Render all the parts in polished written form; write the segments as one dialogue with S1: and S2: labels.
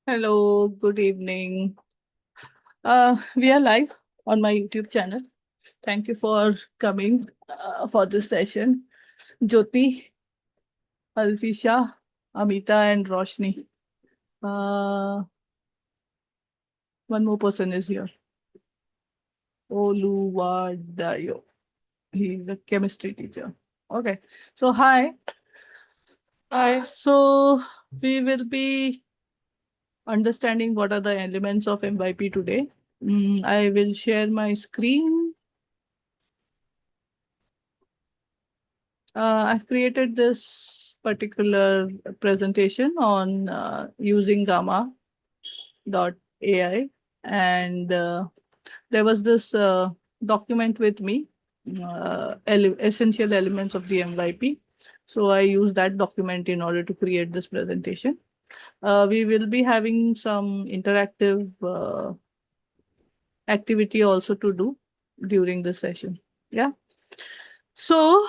S1: Hello, good evening. We are live on my YouTube channel. Thank you for coming for this session. Jyoti, Alfisha, Amita, and Roshni. Uh, One more person is here. Oluwadayo. He's a chemistry teacher. Okay. So, hi. Hi. So, we will be understanding what are the elements of MYP today. I will share my screen. I've created this particular presentation on using gamma.ai, and there was this document with me, essential elements of the MYP. So I used that document in order to create this presentation. We will be having some interactive activity also to do during this session. Yeah. So,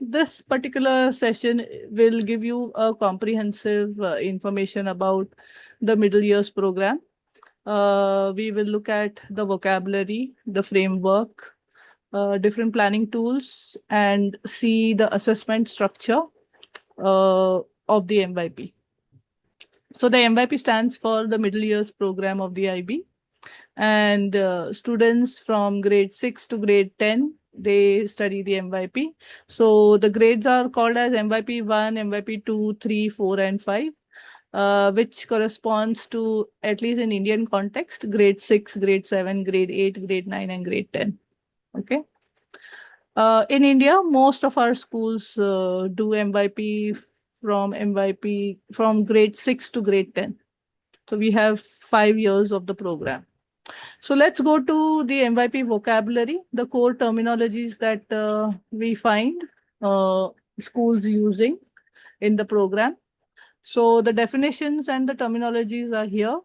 S1: this particular session will give you a comprehensive information about the middle years program. We will look at the vocabulary, the framework, different planning tools, and see the assessment structure of the MYP. So, the MYP stands for the middle years program of the IB, and students from grade 6 to grade 10, they study the MYP. So the grades are called as MYP 1, MYP 2, 3, 4, and 5, which corresponds to, at least in Indian context, grade 6, grade 7, grade 8, grade 9, and grade 10. Okay. In India, most of our schools do MYP from grade 6 to grade 10. So we have 5 years of the program. So let's go to the MYP vocabulary, the core terminologies that we find uh, schools using in the program. So the definitions and the terminologies are here.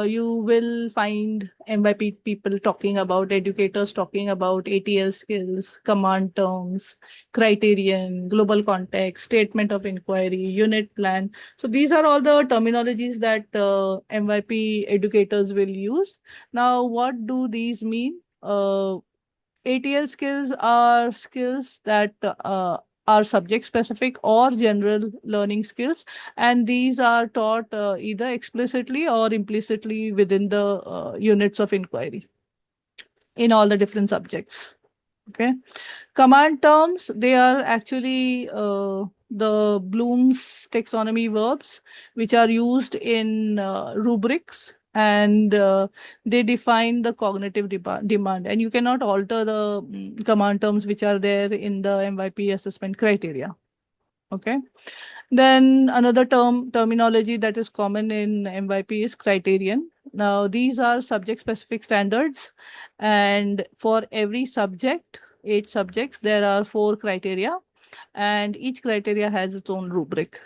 S1: You will find MYP people talking about, educators talking about ATL skills, command terms, criterion, global context, statement of inquiry, unit plan. So these are all the terminologies that MYP educators will use. Now, what do these mean? ATL skills are skills that are subject specific or general learning skills, and these are taught either explicitly or implicitly within the units of inquiry in all the different subjects. Okay. Command terms, they are actually the Bloom's taxonomy verbs, which are used in rubrics, and they define the cognitive demand. And you cannot alter the command terms which are there in the MYP assessment criteria. Okay. Then another terminology that is common in MYP is criterion. Now, these are subject specific standards, and for every subject, 8 subjects, there are 4 criteria, and each criteria has its own rubric.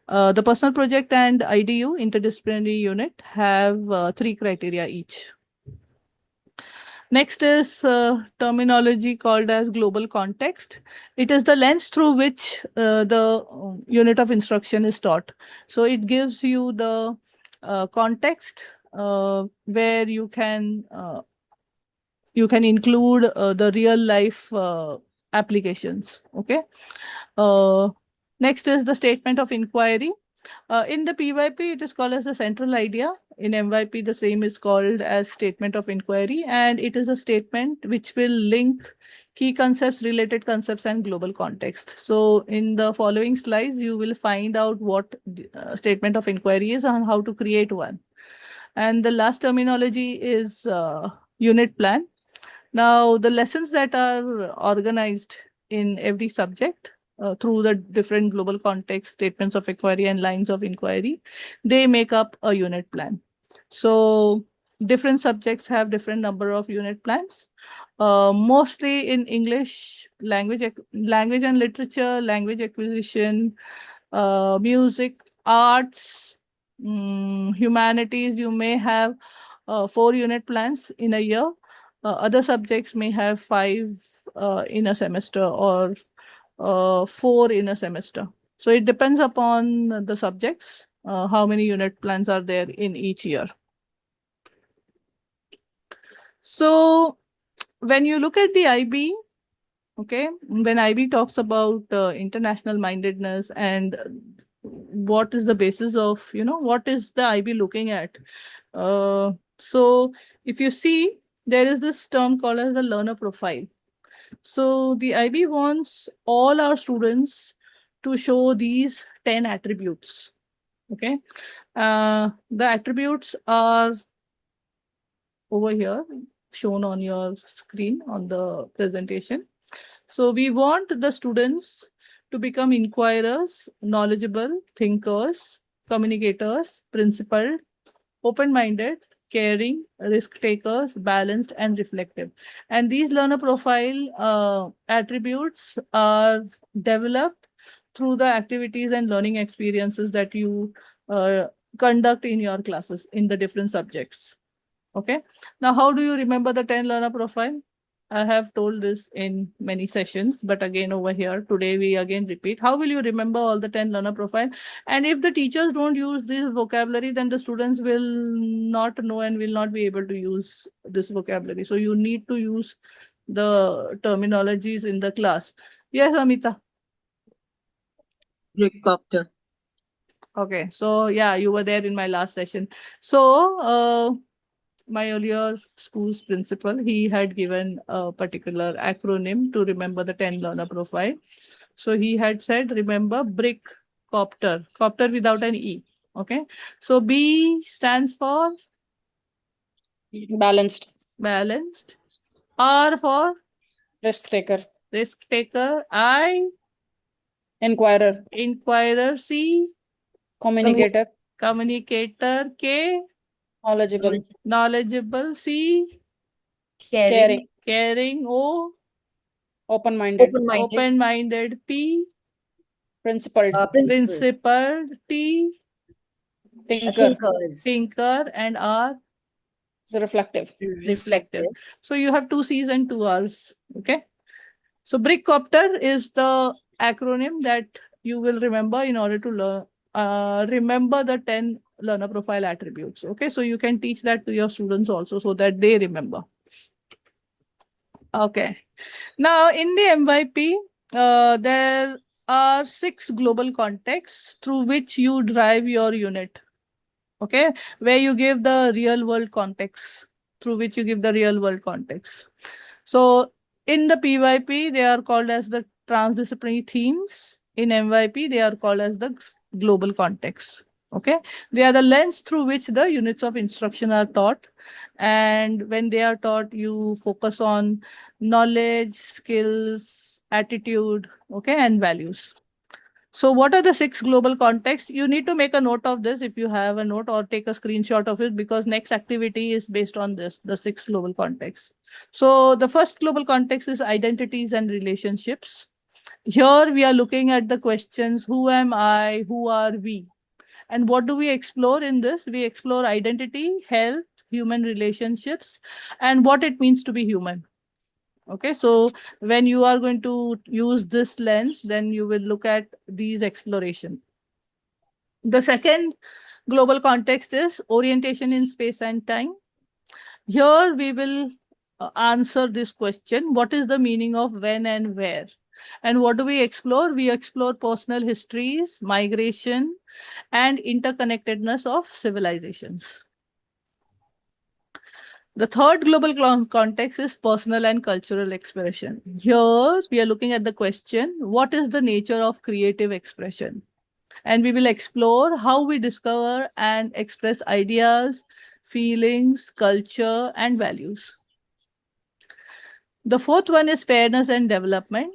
S1: The personal project and IDU, interdisciplinary unit, have 3 criteria each. Next is terminology called as global context. It is the lens through which the unit of instruction is taught. So it gives you the context where you can include the real life applications. Okay. Uh, Next is the statement of inquiry. In the PYP, it is called as the central idea. In MYP, the same is called as statement of inquiry, and it is a statement which will link key concepts, related concepts, and global context. So in the following slides, you will find out what the, statement of inquiry is and how to create one. And the last terminology is unit plan. Now, the lessons that are organized in every subject through the different global context, statements of inquiry, and lines of inquiry, they make up a unit plan. So, different subjects have different number of unit plans. Mostly in English, language and literature, language acquisition, music, arts, humanities, you may have 4 unit plans in a year. Other subjects may have 5 in a semester, or 4 in a semester. So it depends upon the subjects. how many unit plans are there in each year. So when you look at the IB, okay, when IB talks about international mindedness and what is the basis of, what is the IB looking at? So if you see, there is this term called as the learner profile. So the IB wants all our students to show these 10 attributes. Okay. The attributes are over here shown on your screen on the presentation. So we want the students to become inquirers, knowledgeable, thinkers, communicators, principled, open-minded, caring, risk takers, balanced, and reflective. And these learner profile attributes are developed through the activities and learning experiences that you conduct in your classes in the different subjects. Okay. Now, how do you remember the 10 learner profile? I have told this in many sessions, but again over here, today we again repeat. How will you remember all the 10 learner profile? And if the teachers don't use this vocabulary, then the students will not know and will not be able to use this vocabulary. So you need to use the terminologies in the class. Yes, Amita.
S2: Helicopter.
S1: Okay. So yeah, you were there in my last session. So my earlier school's principal, he had given a particular acronym to remember the 10 learner profile. So he had said, remember brick copter, copter without an E. Okay. So B stands for
S3: Balanced.
S1: balanced. R for
S3: Risk taker.
S1: risk taker. I,
S3: Inquirer.
S1: inquirer. C,
S3: Communicator.
S1: communicator. K,
S3: Knowledgeable.
S1: knowledgeable. C,
S3: Caring.
S1: caring. O,
S3: Open-minded.
S1: open-minded. P,
S3: Principled.
S1: principled. T,
S3: Thinker.
S1: thinker. And R,
S3: Is reflective.
S1: reflective. So you have 2 C's and 2 R's. Okay. So BRICCOPTER is the acronym that you will remember in order to learn, remember the 10 learner profile attributes. Okay. So you can teach that to your students also so that they remember. Okay. Now in the MYP, there are 6 global contexts through which you drive your unit. Okay, where you give the real world context, through which you give the real world context. So in the PYP, they are called as the transdisciplinary themes. In MYP, they are called as the global context. Okay, they are the lens through which the units of instruction are taught. And when they are taught, you focus on knowledge, skills, attitude, okay, and values. So what are the 6 global contexts? You need to make a note of this if you have a note, or take a screenshot of it, because next activity is based on this, the 6 global contexts. So the first global context is identities and relationships. Here we are looking at the questions, who am I, who are we? And what do we explore in this? We explore identity, health, human relationships, and what it means to be human. Okay, so when you are going to use this lens, then you will look at these exploration. The second global context is orientation in space and time. Here we will answer this question: what is the meaning of when and where? And what do we explore? We explore personal histories, migration, and interconnectedness of civilizations. The third global context is personal and cultural expression. Here we are looking at the question, what is the nature of creative expression? And we will explore how we discover and express ideas, feelings, culture, and values. The fourth one is fairness and development.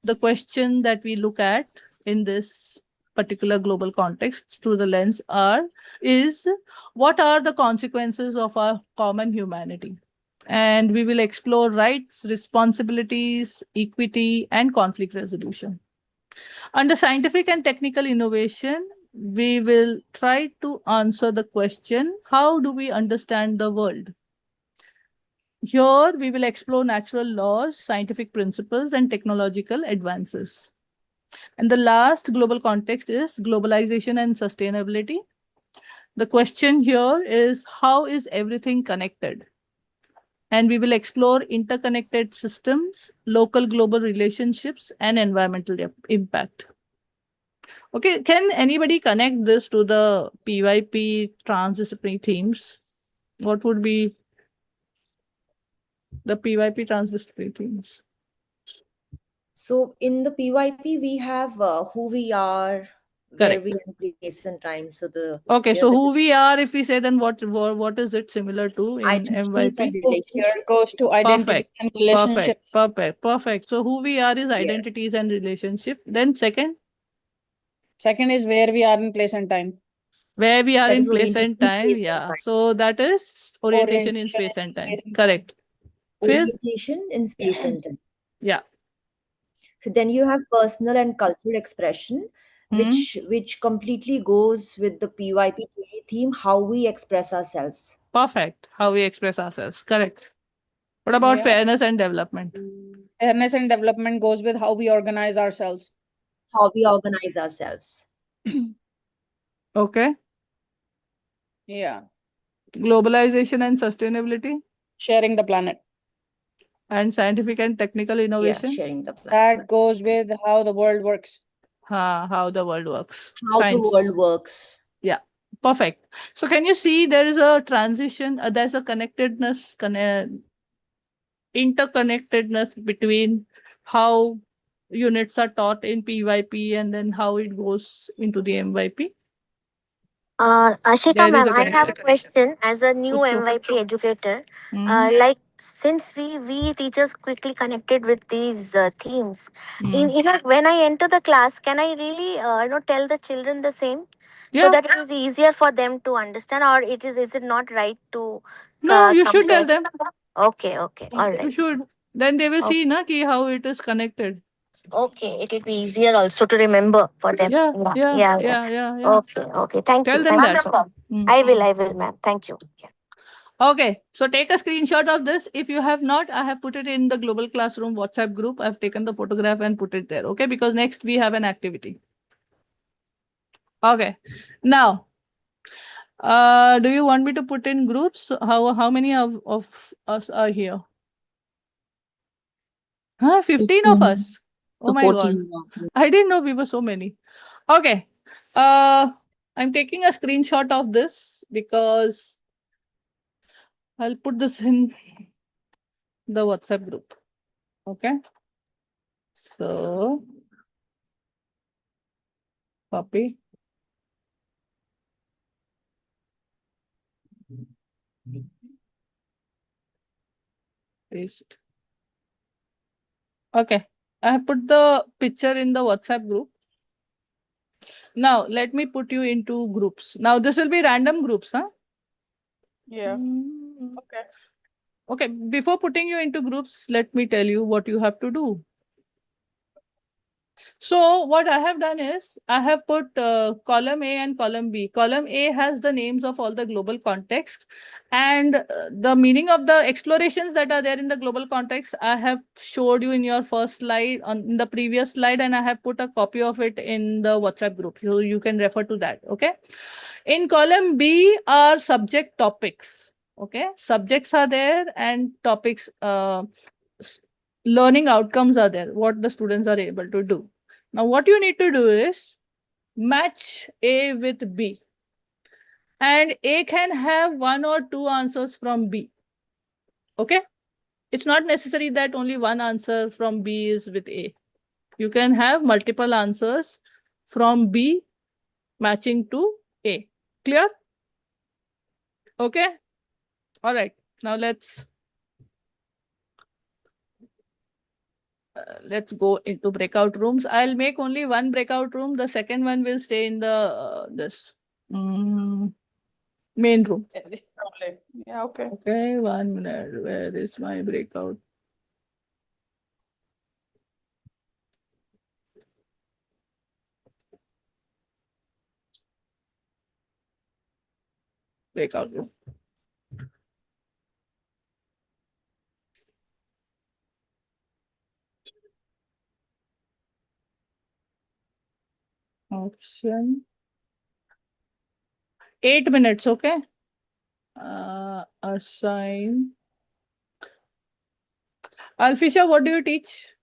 S1: The question that we look at in this particular global context through the lens is what are the consequences of our common humanity? And we will explore rights, responsibilities, equity, and conflict resolution. Under scientific and technical innovation, we will try to answer the question, how do we understand the world? Here, we will explore natural laws, scientific principles, and technological advances. And the last global context is globalization and sustainability. The question here is, how is everything connected? And we will explore interconnected systems, local global relationships, and environmental impact. Okay, can anybody connect this to the PYP transdisciplinary themes? What would be the PYP transdisciplinary themes?
S2: So in the PYP, we have who we are, where
S1: Correct.
S2: we are in place and time. So
S1: Okay, so
S2: the
S1: who we are, if we say, then what is it similar to in
S2: identities and
S1: MYP?
S3: Here
S2: relationships.
S3: goes to identity
S1: Perfect.
S3: and
S1: Perfect.
S3: relationships.
S1: Perfect. So who we are is identities and relationship. Then second,
S3: Second is where we are in place and time.
S1: where we are
S2: That
S1: in
S2: is
S1: place
S2: orientation
S1: and
S2: in
S1: time.
S2: space and
S1: Yeah.
S2: time.
S1: So that is orientation in
S3: Orientation
S1: space
S3: in
S1: and time.
S3: space and
S1: Correct. Fifth,
S2: Orientation in space and time.
S1: yeah.
S2: Then you have personal and cultural expression,
S1: Hmm.
S2: which completely goes with the PYP theme, how we express ourselves.
S1: Perfect. How we express ourselves. Correct. What about
S3: Yeah.
S1: fairness and development?
S3: Fairness and development goes with how we organize ourselves.
S2: How we organize ourselves.
S1: Okay.
S3: Yeah.
S1: Globalization and sustainability
S3: Sharing the planet.
S1: and scientific and technical
S2: Yeah,
S1: innovation.
S2: sharing the planet.
S3: That goes with how the world works.
S1: How the world works.
S2: How
S1: Science.
S2: the world works.
S1: Yeah. Perfect. So can you see there is a transition, there's a connectedness, interconnectedness between how units are taught in PYP and then how it goes into the MYP?
S4: Ashika
S1: There is
S4: ma'am,
S1: a
S4: I have a
S1: connection.
S4: question as a new
S1: Pucho.
S4: MYP educator.
S1: Mhm.
S4: Like since we teachers quickly connected with these themes, in
S1: Mm.
S4: you know when I enter the class, can I really tell the children the same so
S1: Yeah.
S4: that it is easier for them to understand, or is it not right to
S1: No, you should tell
S4: compare?
S1: them.
S4: Okay, all
S1: You
S4: right.
S1: should. Then they will see na, ki how it is connected.
S4: Okay, it will be easier also to remember for them.
S1: Yeah.
S4: Yeah. Okay. Thank
S1: Tell
S4: you.
S1: them
S4: Thank you
S1: that.
S4: so much.
S1: Mm.
S4: I will, ma'am. Thank you. Yeah.
S1: Okay, so take a screenshot of this. If you have not, I have put it in the global classroom WhatsApp group. I've taken the photograph and put it there. Okay, because next we have an activity. Okay, now, do you want me to put in groups? How many of us are here? 15 of us. Oh my God. I didn't know we were so many. Okay. I'm taking a screenshot of this because I'll put this in the WhatsApp group. Okay. So copy. Paste. Okay. I have put the picture in the WhatsApp group. Now let me put you into groups. Now this will be random groups, huh?
S3: Yeah.
S1: Mm.
S3: Okay.
S1: Okay. Before putting you into groups, let me tell you what you have to do. So what I have done is I have put column A and column B. Column A has the names of all the global context and the meaning of the explorations that are there in the global context. I have showed you in your first slide in the previous slide, and I have put a copy of it in the WhatsApp group. So you can refer to that. Okay. In column B are subject topics. Okay. Subjects are there and topics, learning outcomes are there, what the students are able to do. Now, what you need to do is match A with B. And A can have one or two answers from B. Okay? It's not necessary that only one answer from B is with A. You can have multiple answers from B matching to A. Clear? Okay? All right. Now let's go into breakout rooms. I'll make only one breakout room. The second one will stay in the this main room.
S3: Yeah, okay.
S1: Okay, 1 minute. Where is my breakout? Breakout room. option. 8 minutes, okay? Assign. Alfisha, what do you teach?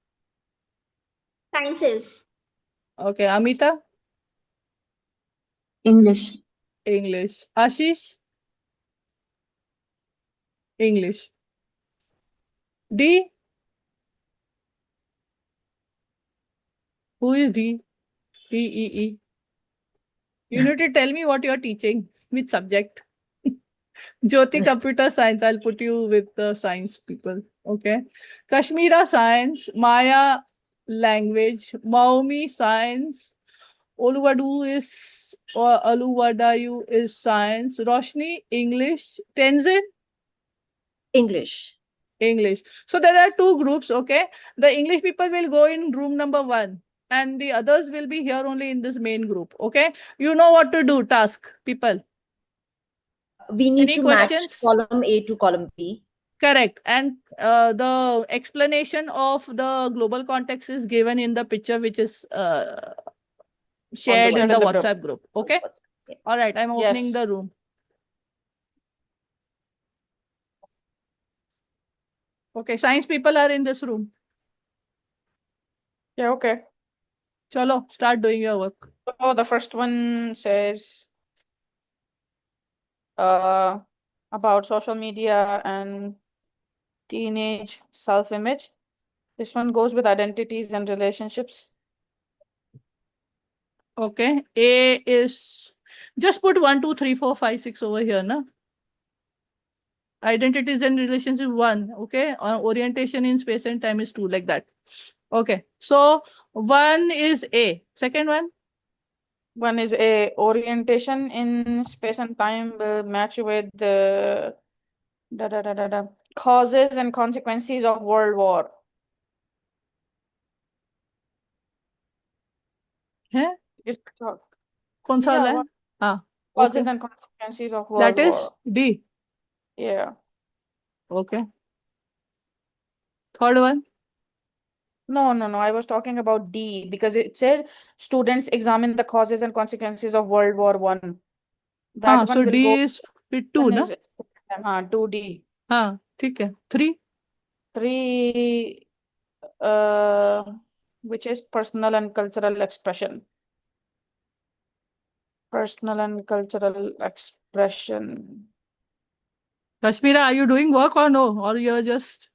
S5: Sciences.
S1: Okay, Amita,
S3: English.
S1: English. Ashish, English. D, who is D? D-E-E. You need to tell me what you're teaching, which subject. Jyoti, computer science. I'll put you with the science people. Okay. Kashmira, science. Maya, language. Maumi, science. Oluwadu is, or Aluwadayu is science. Roshni, English. Tenzin,
S2: English.
S1: English. So there are two groups, okay? The English people will go in room number 1 and the others will be here only in this main group, okay? You know what to do, task, people.
S2: We need
S1: Any
S2: to
S1: questions?
S2: match column A to column B.
S1: Correct. And the explanation of the global context is given in the picture which is shared in the
S3: WhatsApp.
S1: WhatsApp group, okay?
S2: Yeah.
S1: All right, I'm opening
S3: Yes.
S1: the room. Okay, science people are in this room.
S3: Yeah, okay.
S1: Chalo, start doing your work.
S3: So the first one says about social media and teenage self-image. This one goes with identities and relationships.
S1: Okay, A is just put 1, 2, 3, 4, 5, 6 over here, na? Identities and relationship 1, okay? Orientation in space and time is 2, like that. Okay, so 1 is A. Second one?
S3: One is a orientation in space and time will match with the causes and consequences of World War.
S1: है?
S3: Is talk-
S1: कौन सा
S3: Yeah,
S1: वाला है?
S3: what-
S1: हाँ,
S3: Causes
S1: okay.
S3: and consequences of World
S1: That is
S3: War.
S1: D.
S3: Yeah.
S1: Okay. Third one?
S3: No. I was talking about D because it says students examine the causes and consequences of World War One. That
S1: हाँ,
S3: one
S1: so
S3: will
S1: D
S3: go.
S1: is fit 2,
S3: One
S1: ना?
S3: is 2D.
S1: हाँ, ठीक है. 3?
S3: 3, which is personal and cultural expression. Personal and cultural expression.
S1: Kashmira, are you doing work or no? Or you're just...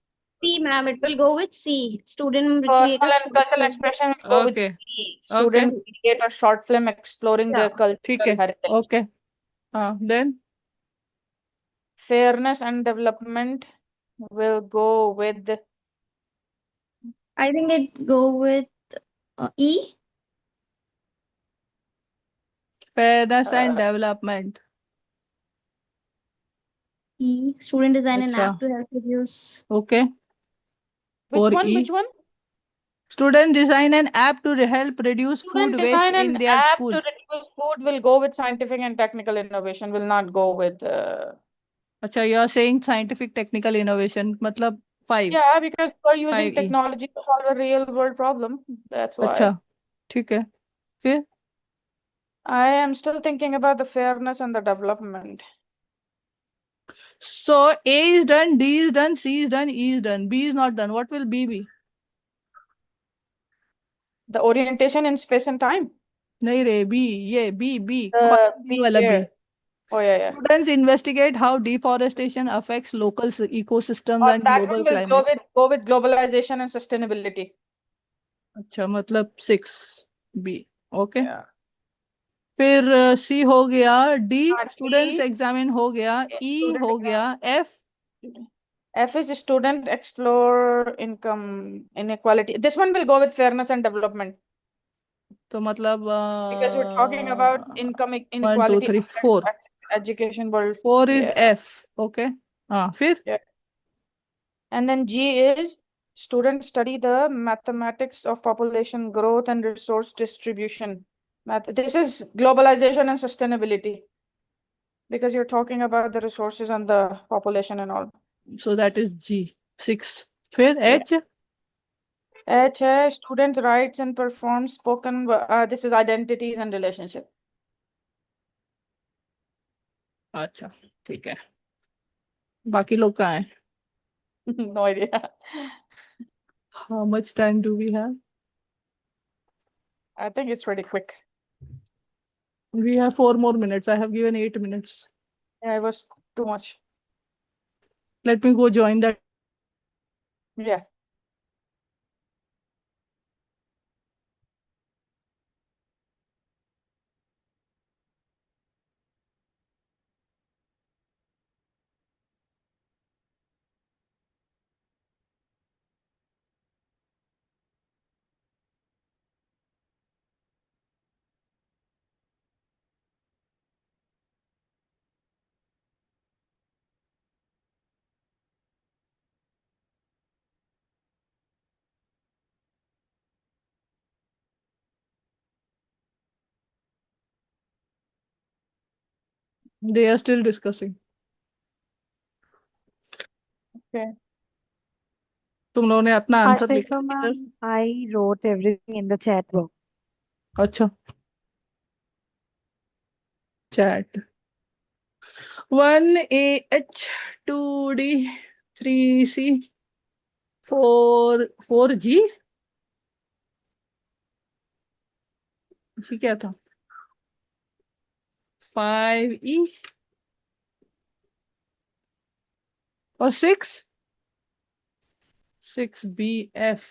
S5: C, ma'am. It will go with C. Student will create
S3: Personal
S5: a
S3: and
S5: short
S3: cultural
S5: film.
S3: expression will go with
S1: Okay.
S3: C. Student
S1: Okay.
S3: create a short film exploring
S5: Yeah.
S3: their cultural
S1: ठीक है.
S3: heritage.
S1: Okay. Then?
S3: Fairness and development will go with
S5: I think it go with E.
S1: Fairness and development.
S5: E. Student design an
S1: Acha.
S5: app to help reduce.
S1: Okay.
S3: which
S1: Or
S3: one?
S1: E.
S3: Which one?
S1: Student design an app to help reduce
S3: Student
S1: food waste
S3: design
S1: in
S3: an
S1: their
S3: app
S1: school.
S3: to reduce food will go with scientific and technical innovation, will not go with
S1: Acha, you're saying scientific technical innovation. Matlab 5.
S3: yeah, because we're using
S1: 5E.
S3: technology to solve a real world problem. That's why.
S1: अच्छा, ठीक है. फिर?
S3: I am still thinking about the fairness and the development.
S1: So A is done, D is done, C is done, E is done. B is not done. What will B be?
S3: The orientation in space and time.
S1: नहीं रे, B. ये B.
S3: The
S1: B वाला B.
S3: here. Oh yeah.
S1: Students investigate how deforestation affects local ecosystems
S3: Or
S1: and
S3: that
S1: global
S3: one will
S1: climate.
S3: go with globalization and sustainability.
S1: अच्छा, मतलब 6B. Okay.
S3: Yeah.
S1: फिर C हो गया, D
S3: D,
S1: students examine हो गया, E
S3: student
S1: हो
S3: exam.
S1: गया, F
S3: F is student explore income inequality. This one will go with fairness and development.
S1: तो मतलब
S3: Because we're talking about income
S1: 1, 2,
S3: inequality.
S1: 3, 4.
S3: Education world.
S1: 4 is
S3: Yeah.
S1: F. Okay. फिर
S3: Yeah. And then G is students study the mathematics of population growth and resource distribution. This is globalization and sustainability. Because you're talking about the resources and the population and all.
S1: so that is G. 6. फिर
S3: Yeah.
S1: H
S3: H है student writes and performs spoken. This is identities and relationship.
S1: अच्छा ठीक है, बाकी लोग कहाँ हैं?
S3: No idea.
S1: How much time do we have?
S3: I think it's pretty quick.
S1: We have 4 more minutes. I have given 8 minutes.
S3: Yeah, it was too much.
S1: Let me go join that.
S3: Yeah.
S1: They are still discussing.
S3: Okay.
S1: तुम लोगों ने अपना answer लिखा
S6: So,
S1: इधर?
S6: ma'am, I wrote everything in the chat box.
S1: अच्छा, chat 1AH 2D 3C 4G जी क्या था? 5E और 6BF।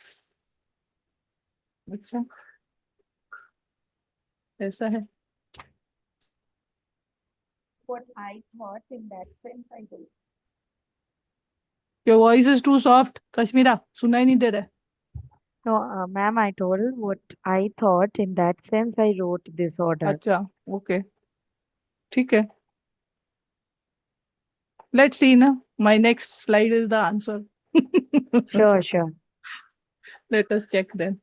S1: अच्छा, ऐसा है।
S6: What I thought in that sense, I wrote.
S1: Your voice is too soft, Kashmira, सुनाई नहीं दे रहा है।
S6: No, ma'am, I told what I thought in that sense, I wrote this order.
S1: अच्छा, ओके, ठीक है। Let's see ना, my next slide is the answer.
S6: Sure, sure.
S1: Let us check then.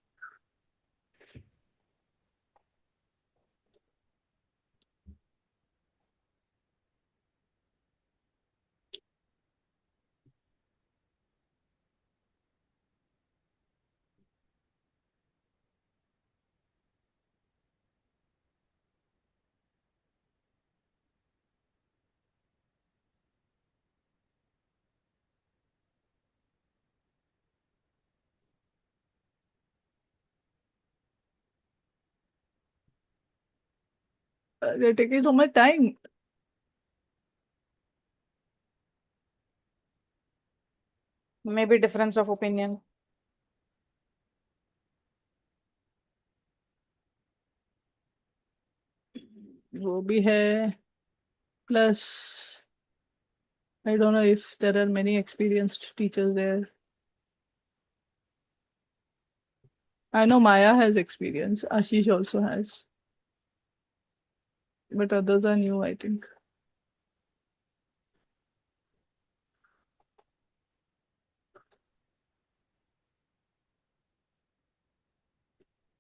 S1: They're taking so much time.
S3: Maybe difference of opinion.
S1: वो भी है, plus I don't know if there are many experienced teachers there. I know Maya has experience, Ashish also has, but others are new, I think.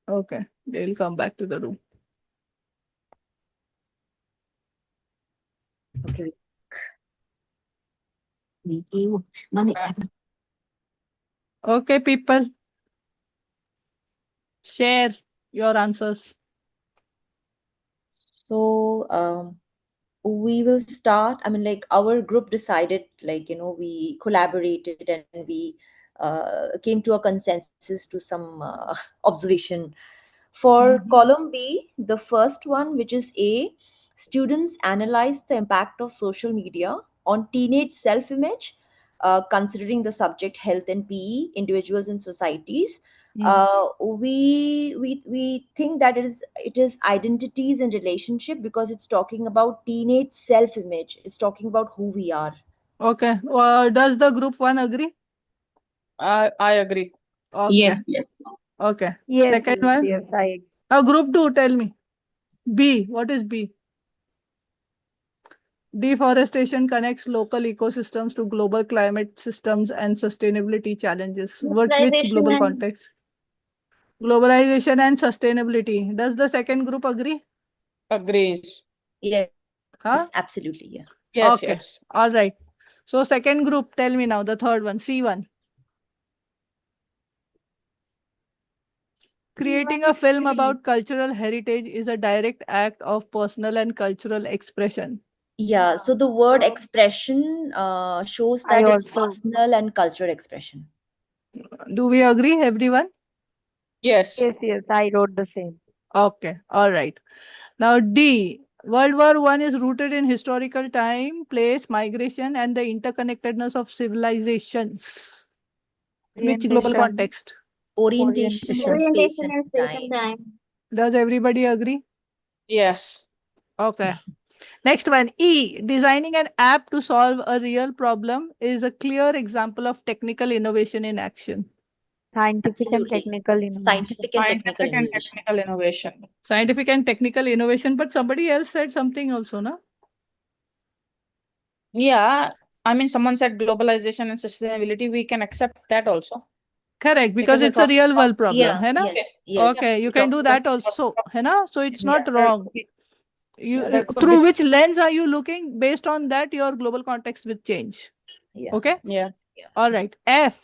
S1: Okay, they'll come back to the room.
S2: Okay.
S4: Thank you. Mami,
S1: Okay, people, share your answers.
S2: So we will start. I mean, like our group decided, like, we collaborated and we came to a consensus to some observation. For column B, the first one, which is A, students analyze the impact of social media on teenage self image, considering the subject health and PE, individuals and societies. We think that it is identities and relationship because it's talking about teenage self image. It's talking about who we are.
S1: Okay, does the group 1 agree?
S3: I agree.
S1: Okay.
S4: yes, yes.
S1: Okay.
S6: Yes,
S1: Second
S6: yes,
S1: one.
S6: yes, I agree.
S1: Now group 2, tell me. B, what is B? Deforestation connects local ecosystems to global climate systems and sustainability challenges. Which
S5: Globalization
S1: global
S5: and-
S1: context? Globalization and sustainability. Does the second group agree?
S3: Agrees.
S2: Yes,
S1: Huh?
S2: absolutely. Yeah.
S3: Yes,
S1: Okay.
S3: yes.
S1: All right. So second group, tell me now, the third one, C1. creating a film about cultural heritage is a direct act of personal and cultural expression.
S2: Yeah, so the word expression shows
S6: I
S2: that it's
S6: also
S2: personal and cultural expression.
S1: Do we agree, everyone?
S3: Yes.
S6: yes, I wrote the same.
S1: Okay, all right. Now D, World War I is rooted in historical time, place, migration, and the interconnectedness of civilizations. Which global
S6: Orientation,
S1: context?
S2: Orientation in
S6: orientation.
S2: space
S5: Orientation
S2: and
S5: and space and
S2: time.
S5: time.
S1: Does everybody agree?
S3: Yes.
S1: Okay. Next one, E, designing an app to solve a real problem is a clear example of technical innovation in action.
S6: Scientific and
S2: Absolutely.
S6: technical innovation.
S2: Scientific and technical
S3: Scientific and
S2: innovation.
S3: technical innovation.
S1: Scientific and technical innovation, but somebody else said something also, no?
S3: Yeah. I mean, someone said globalization and sustainability. We can accept that also.
S1: Correct, because
S3: we're
S1: it's a
S3: talking
S1: real
S3: about-
S1: world problem,
S2: Yeah,
S1: hai na?
S2: yes, yes.
S1: Okay, you
S3: we're
S1: can do
S3: talking
S1: that
S3: about-
S1: also, hai na? So it's not
S2: Yeah.
S1: wrong.
S3: Yeah, there could
S1: Through
S3: be-
S1: which lens are you looking? Based on that, your global context will change.
S2: Yeah.
S1: Okay?
S3: Yeah.
S1: All right. F,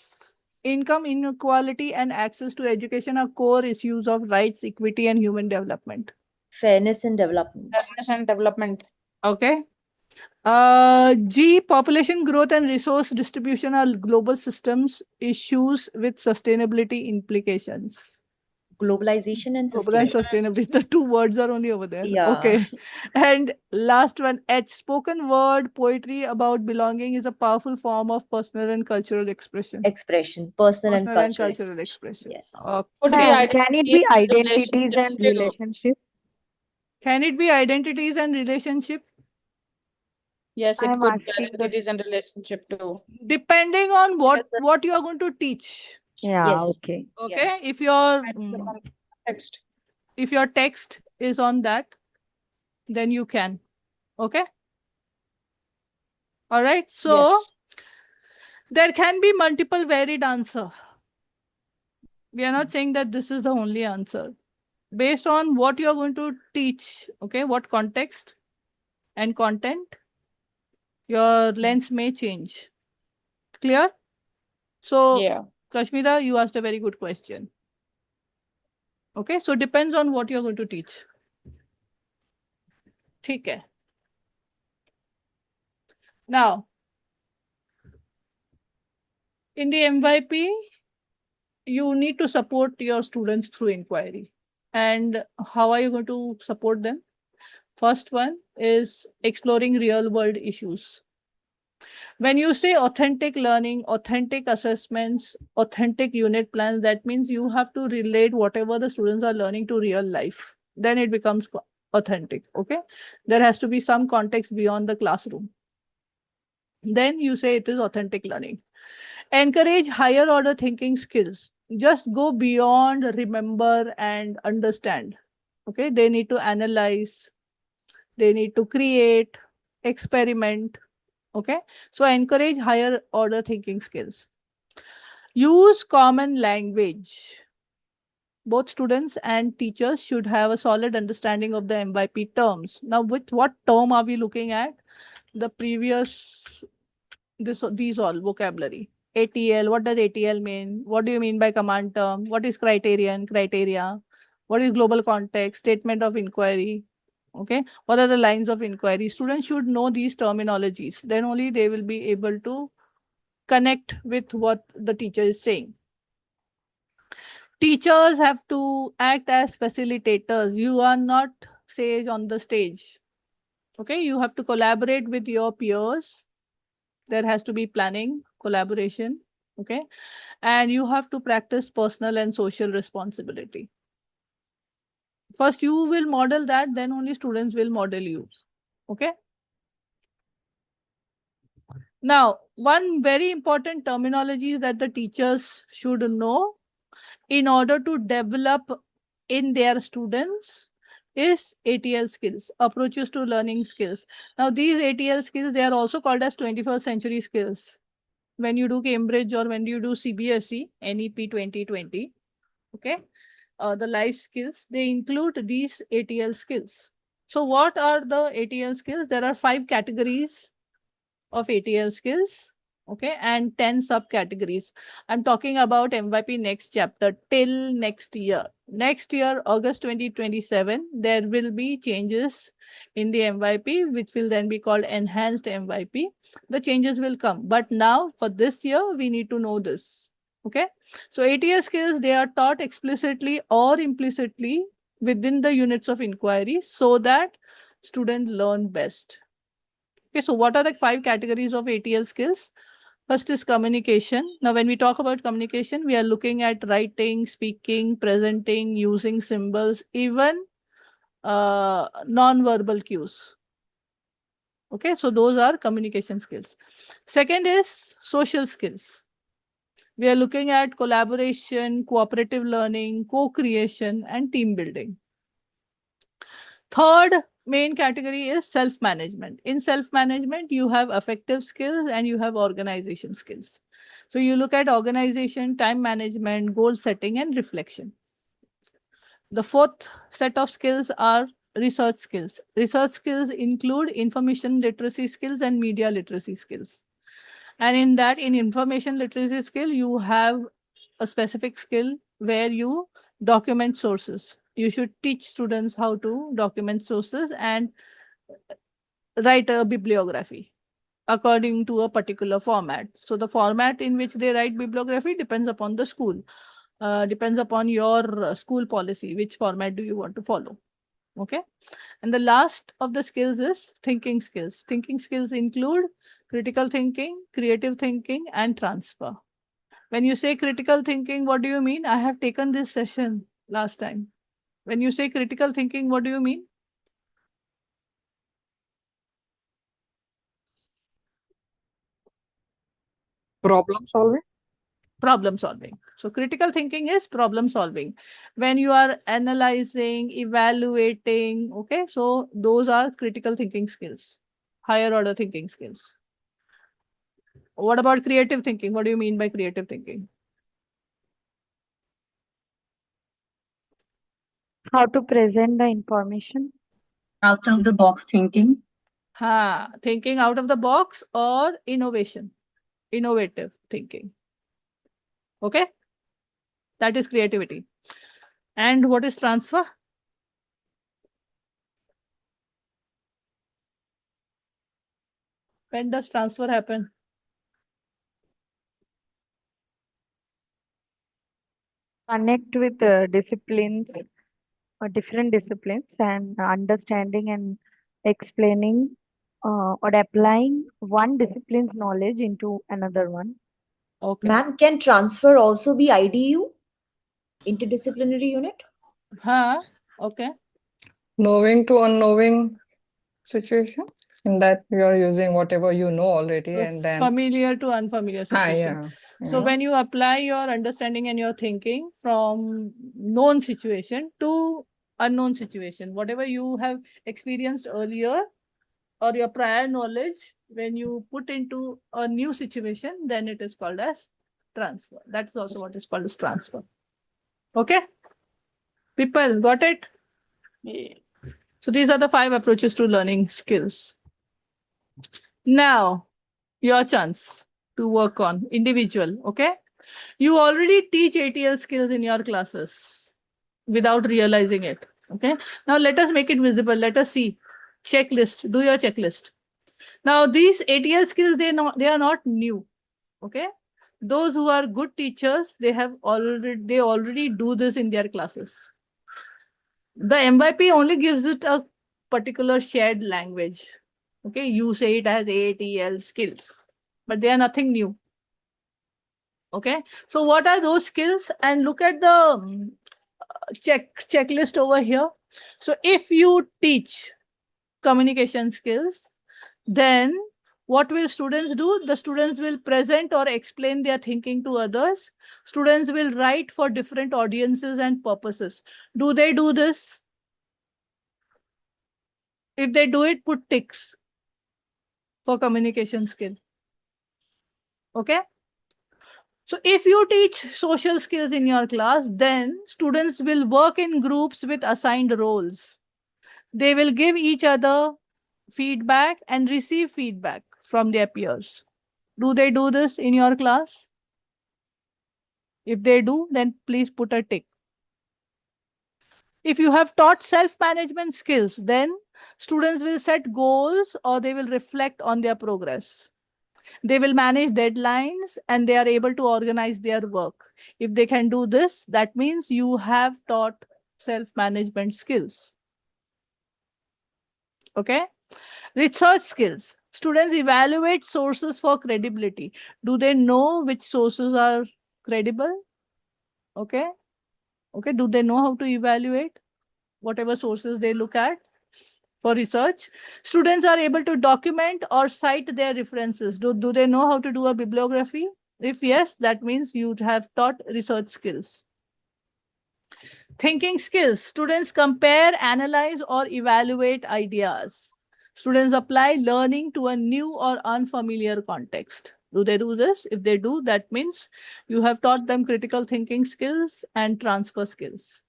S1: income inequality and access to education are core issues of rights, equity, and human development.
S2: Fairness and development.
S3: Fairness and development.
S1: Okay. G, population growth and resource distribution are global systems issues with sustainability implications.
S2: Globalization and
S1: Global and
S2: sustainability.
S1: sustainability, the two words are only over there.
S2: Yeah.
S1: Okay. And last one, H, spoken word poetry about belonging is a powerful form of personal and cultural expression.
S2: Expression, personal and
S1: Personal and
S2: cultural
S1: cultural
S2: expression.
S1: expression.
S2: Yes.
S1: Okay.
S3: Could be
S6: Ma'am, can it be identities
S3: relationships
S6: and
S3: too.
S6: relationships?
S1: Can it be identities and relationship?
S3: Yes,
S6: I
S3: it
S6: am
S3: could be
S6: asking the
S3: identities and relationship too.
S1: Depending on what you are going to teach.
S6: yeah,
S2: Yes.
S6: okay.
S1: Okay.
S2: Yeah.
S3: Text.
S1: If your text is on that, then you can. Okay. All right. So
S3: Yes.
S1: there can be multiple varied answer. We are not saying that this is the only answer. Based on what you are going to teach, okay, what context and content, your lens may change. Clear? So,
S3: Yeah.
S1: Kashmira, you asked a very good question. Okay, so depends on what you're going to teach. ठीक है. Now, in the MYP, you need to support your students through inquiry. And how are you going to support them? First one is exploring real world issues. When you say authentic learning, authentic assessments, authentic unit plans, that means you have to relate whatever the students are learning to real life. Then it becomes authentic. Okay. There has to be some context beyond the classroom. Then you say it is authentic learning. Encourage higher order thinking skills. Just go beyond remember and understand. Okay. They need to analyze, they need to create, experiment. Okay. So encourage higher order thinking skills. Use common language. Both students and teachers should have a solid understanding of the MYP terms. Now, with what term are we looking at? The previous, these all vocabulary. ATL, what does ATL mean? What do you mean by command term? What is criterion, criteria? What is global context, statement of inquiry? Okay, what are the lines of inquiry? Students should know these terminologies. Then only they will be able to connect with what the teacher is saying. Teachers have to act as facilitators. You are not sage on the stage. Okay, you have to collaborate with your peers. There has to be planning, collaboration. Okay, and you have to practice personal and social responsibility. First, you will model that, then only students will model you. Okay. Now, one very important terminology is that the teachers should know in order to develop in their students is ATL skills, approaches to learning skills. Now, these ATL skills, they are also called as 21st century skills. When you do Cambridge or when you do CBSE, NEP 2020, okay, the life skills, they include these ATL skills. So what are the ATL skills? There are 5 categories of ATL skills. Okay, and 10 subcategories. I'm talking about MYP next chapter till next year. Next year, August 2027, there will be changes in the MYP, which will then be called enhanced MYP. The changes will come. But now, for this year, we need to know this. Okay, so ATS skills, they are taught explicitly or implicitly within the units of inquiry so that students learn best. Okay, so what are the 5 categories of ATL skills? First is communication. Now, when we talk about communication, we are looking at writing, speaking, presenting, using symbols, even non-verbal cues. Okay, so those are communication skills. Second is social skills. We are looking at collaboration, cooperative learning, co-creation, and team building. Third main category is self-management. In self-management, you have affective skills and you have organization skills. So you look at organization, time management, goal setting, and reflection. The fourth set of skills are research skills. Research skills include information literacy skills and media literacy skills. And in that, in information literacy skill, you have a specific skill where you document sources. You should teach students how to document sources and write a bibliography according to a particular format. So the format in which they write bibliography depends upon the school, depends upon your school policy, which format do you want to follow. Okay. And the last of the skills is thinking skills. Thinking skills include critical thinking, creative thinking, and transfer. When you say critical thinking, what do you mean? I have taken this session last time. When you say critical thinking, what do you mean?
S7: Problem solving.
S1: Problem solving. So critical thinking is problem solving. When you are analyzing, evaluating, okay, so those are critical thinking skills, higher order thinking skills. What about creative thinking? What do you mean by creative thinking?
S6: How to present the information?
S8: Out of the box thinking.
S1: Thinking out of the box or innovation, innovative thinking. Okay, that is creativity. And what is transfer? When does transfer happen?
S6: Connect with disciplines, different disciplines, and understanding and explaining or applying one discipline's knowledge into another one.
S1: Okay.
S2: Ma'am, can transfer also be IDU, interdisciplinary unit?
S1: Okay.
S7: Knowing to unknowing situation. In that you are using whatever you know already,
S1: So
S7: and then
S1: familiar to unfamiliar situation. So when you apply your understanding and your thinking from known situation to unknown situation, whatever you have experienced earlier or your prior knowledge, when you put into a new situation, then it is called as transfer. That's also what is called as transfer. Okay? People, got it? Yeah. So these are the 5 approaches to learning skills. Now, your chance to work on individual. Okay? You already teach ATL skills in your classes without realizing it. Okay? Now, let us make it visible. Let us see. Checklist. Do your checklist. Now, these ATL skills, they are not new. Okay? Those who are good teachers, they already do this in their classes. The MYP only gives it a particular shared language. Okay, you say it as ATL skills, but they are nothing new. Okay, so what are those skills? And look at the checklist over here. So if you teach communication skills, then what will students do? The students will present or explain their thinking to others. Students will write for different audiences and purposes. Do they do this? If they do it, put ticks for communication skill. Okay. So if you teach social skills in your class, then students will work in groups with assigned roles. They will give each other feedback and receive feedback from their peers. Do they do this in your class? If they do, then please put a tick. If you have taught self-management skills, then students will set goals or they will reflect on their progress. They will manage deadlines and they are able to organize their work. If they can do this, that means you have taught self-management skills. Okay? Research skills. Students evaluate sources for credibility. Do they know which sources are credible? Okay? Okay, do they know how to evaluate whatever sources they look at for research? Students are able to document or cite their references. Do they know how to do a bibliography? If yes, that means you have taught research skills. Thinking skills. Students compare, analyze, or evaluate ideas. Students apply learning to a new or unfamiliar context. Do they do this? If they do, that means you have taught them critical thinking skills and transfer skills.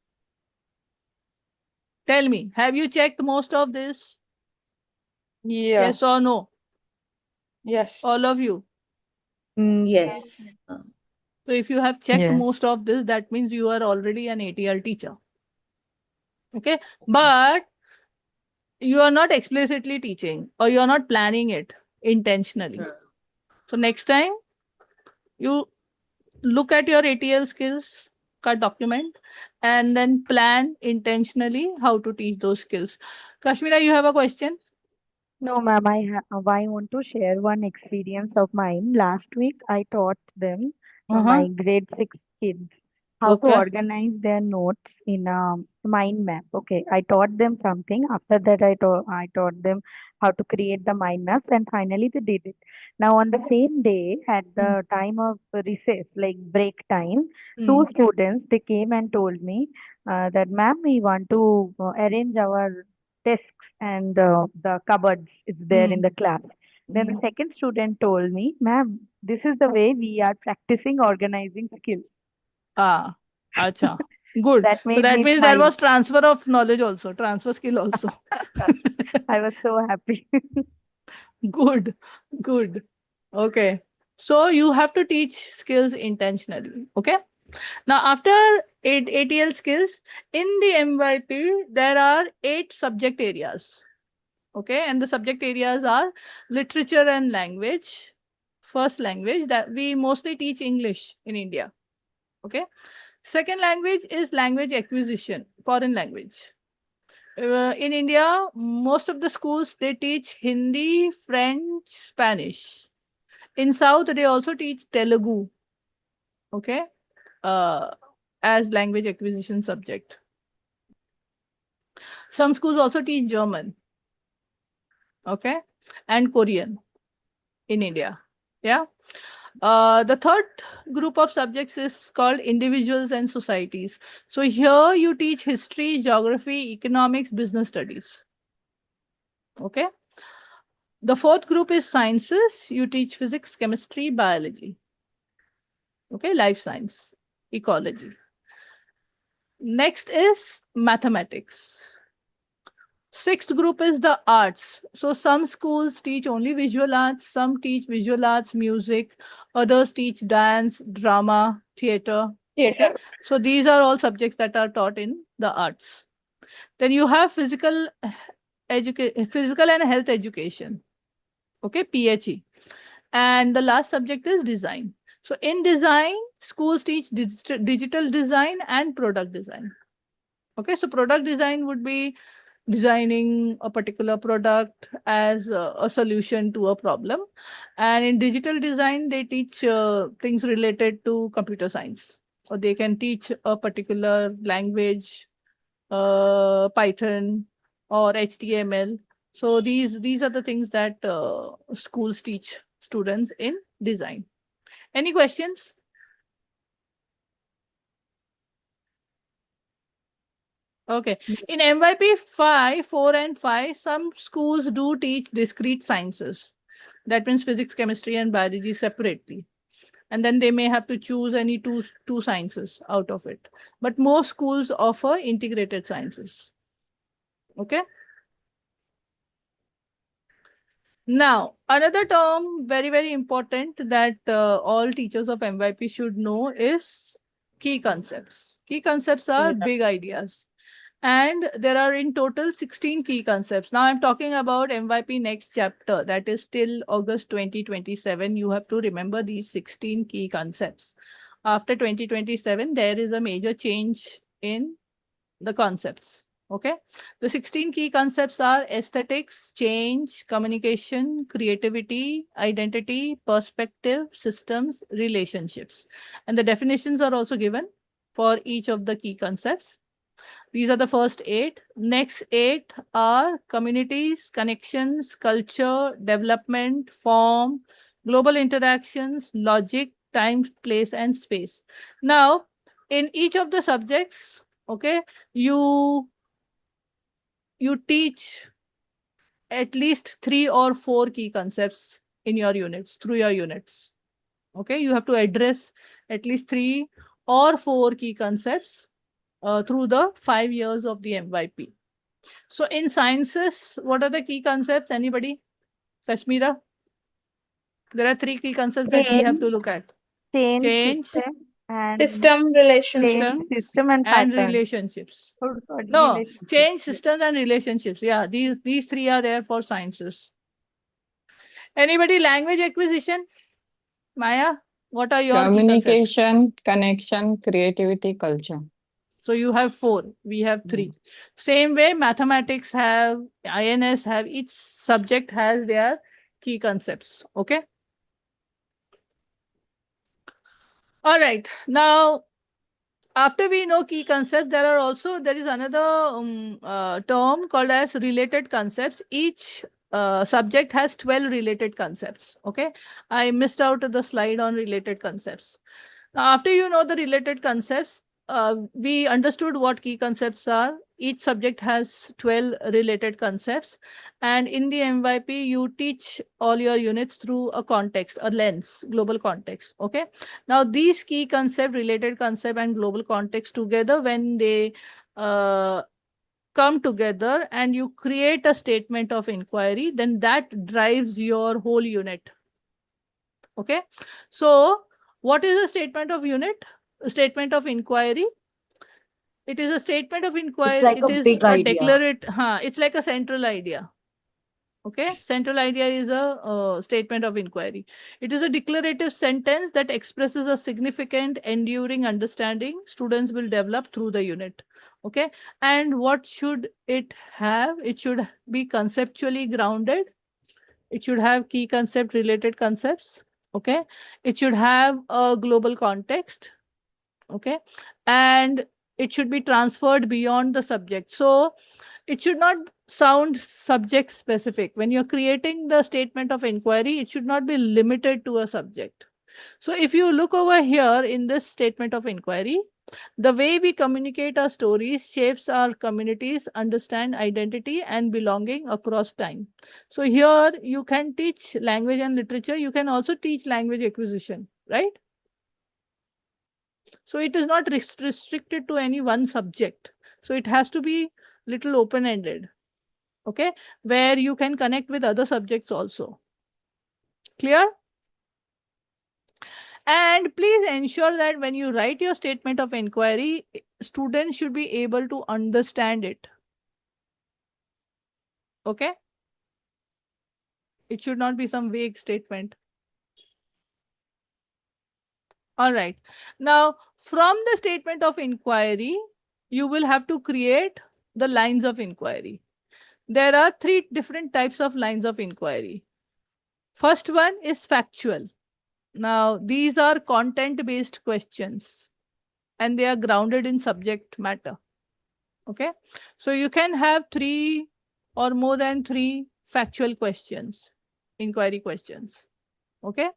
S1: Tell me, have you checked most of this?
S3: Yeah.
S1: Yes or no?
S3: Yes.
S1: All of you.
S2: Yes.
S1: So if you have checked most
S7: Yes.
S1: of this, that means you are already an ATL teacher. Okay. But you are not explicitly teaching or you are not planning it intentionally. So next time you look at your ATL skills document and then plan intentionally how to teach those skills. Kashmira, you have a question?
S6: No, ma'am, I want to share one experience of mine. Last week, I taught them, my grade 6 kids, how to
S1: Okay.
S6: organize their notes in a mind map. Okay, I taught them something. After that, I taught them how to create the mind maps, and finally they did it. Now, on the same day, at the time of recess, like break time, two students they came and told me that, ma'am, we want to arrange our desks and the cupboards is there in the class. Then the second student told me, ma'am, this is the way we are practicing organizing skills.
S1: Ah, acha. Good.
S6: That
S1: So
S6: made
S1: that
S6: me
S1: means there
S6: smile.
S1: was transfer of knowledge also, transfer skill also.
S6: I was so happy.
S1: Good, good. Okay. So you have to teach skills intentionally. Okay. Now, after ATL skills, in the MYP, there are 8 subject areas. Okay. And the subject areas are literature and language. First language, that we mostly teach English in India. Okay. Second language is language acquisition, foreign language. In India, most of the schools, they teach Hindi, French, Spanish. In South, they also teach Telugu, okay, as language acquisition subject. Some schools also teach German, okay, and Korean in India. Yeah. The third group of subjects is called individuals and societies. So here you teach history, geography, economics, business studies. Okay. The fourth group is sciences. You teach physics, chemistry, biology. Okay, life science, ecology. Next is mathematics. Sixth group is the arts. So some schools teach only visual arts, some teach visual arts, music, others teach dance, drama, theater. Okay? So these are all subjects that are taught in the arts. Then you have physical and health education. Okay, PHE. And the last subject is design. So in design, schools teach digital design and product design. Okay, so product design would be designing a particular product as a solution to a problem. And in digital design, they teach things related to computer science. Or they can teach a particular language, Python or HTML. So these are the things that schools teach students in design. Any questions? Okay. In MYP 5, 4 and 5, some schools do teach discrete sciences. That means physics, chemistry and biology separately. And then they may have to choose any two sciences out of it. But most schools offer integrated sciences. Okay. Now, another term very, very important that all teachers of MYP should know is key concepts. Key concepts are big ideas. And there are in total 16 key concepts. Now I'm talking about MYP next chapter, that is till August 2027. You have to remember these 16 key concepts. After 2027, there is a major change in the concepts. Okay. The 16 key concepts are aesthetics, change, communication, creativity, identity, perspective, systems, relationships. And the definitions are also given for each of the key concepts. These are the first 8. Next 8 are communities, connections, culture, development, form, global interactions, logic, time, place, and space. Now, in each of the subjects, okay, you teach at least 3 or 4 key concepts in your units, through your units. Okay, you have to address at least 3 or 4 key concepts through the 5 years of the MYP. So in sciences, what are the key concepts? Anybody? Kashmira? There are 3 key concepts that we have to look at. Change,
S6: system, and
S3: System, relationship.
S6: system and
S1: and
S6: pattern.
S1: relationships.
S6: Oh, sorry,
S1: No,
S6: relationship.
S1: change, systems, and relationships. Yeah, these 3 are there for sciences. Anybody language acquisition? Maya, what are your key concepts?
S7: Communication, connection, creativity, culture.
S1: So you have 4, we have 3. Same way, mathematics have, INS have, each subject has their key concepts. Okay. All right. Now, after we know key concepts, there is another term called as related concepts. Each subject has 12 related concepts. Okay. I missed out the slide on related concepts. Now, after you know the related concepts, we understood what key concepts are. Each subject has 12 related concepts. And in the MYP, you teach all your units through a context, a lens, global context. Okay. Now, these key concept, related concept, and global context together, when they come together and you create a statement of inquiry, then that drives your whole unit. Okay. So, what is a statement of unit? A statement of inquiry. It is a statement of inquiry.
S2: It's like
S1: it
S2: a
S1: is
S2: big
S1: a
S2: idea.
S1: it's like a central idea. Okay. Central idea is a statement of inquiry. It is a declarative sentence that expresses a significant, enduring understanding students will develop through the unit. Okay. And what should it have? It should be conceptually grounded. It should have key concept related concepts. Okay. It should have a global context. Okay. And it should be transferred beyond the subject. So it should not sound subject specific. When you're creating the statement of inquiry, it should not be limited to a subject. So if you look over here in this statement of inquiry, the way we communicate our stories shapes our communities, understand identity and belonging across time. So here you can teach language and literature. You can also teach language acquisition, right? So it is not restricted to any one subject. So it has to be little open-ended, okay, where you can connect with other subjects also. Clear? And please ensure that when you write your statement of inquiry, students should be able to understand it. Okay? It should not be some vague statement. All right. Now, from the statement of inquiry, you will have to create the lines of inquiry. There are 3 different types of lines of inquiry. First one is factual. Now, these are content-based questions and they are grounded in subject matter. Okay. So you can have 3 or more than 3 factual questions, inquiry questions. Okay.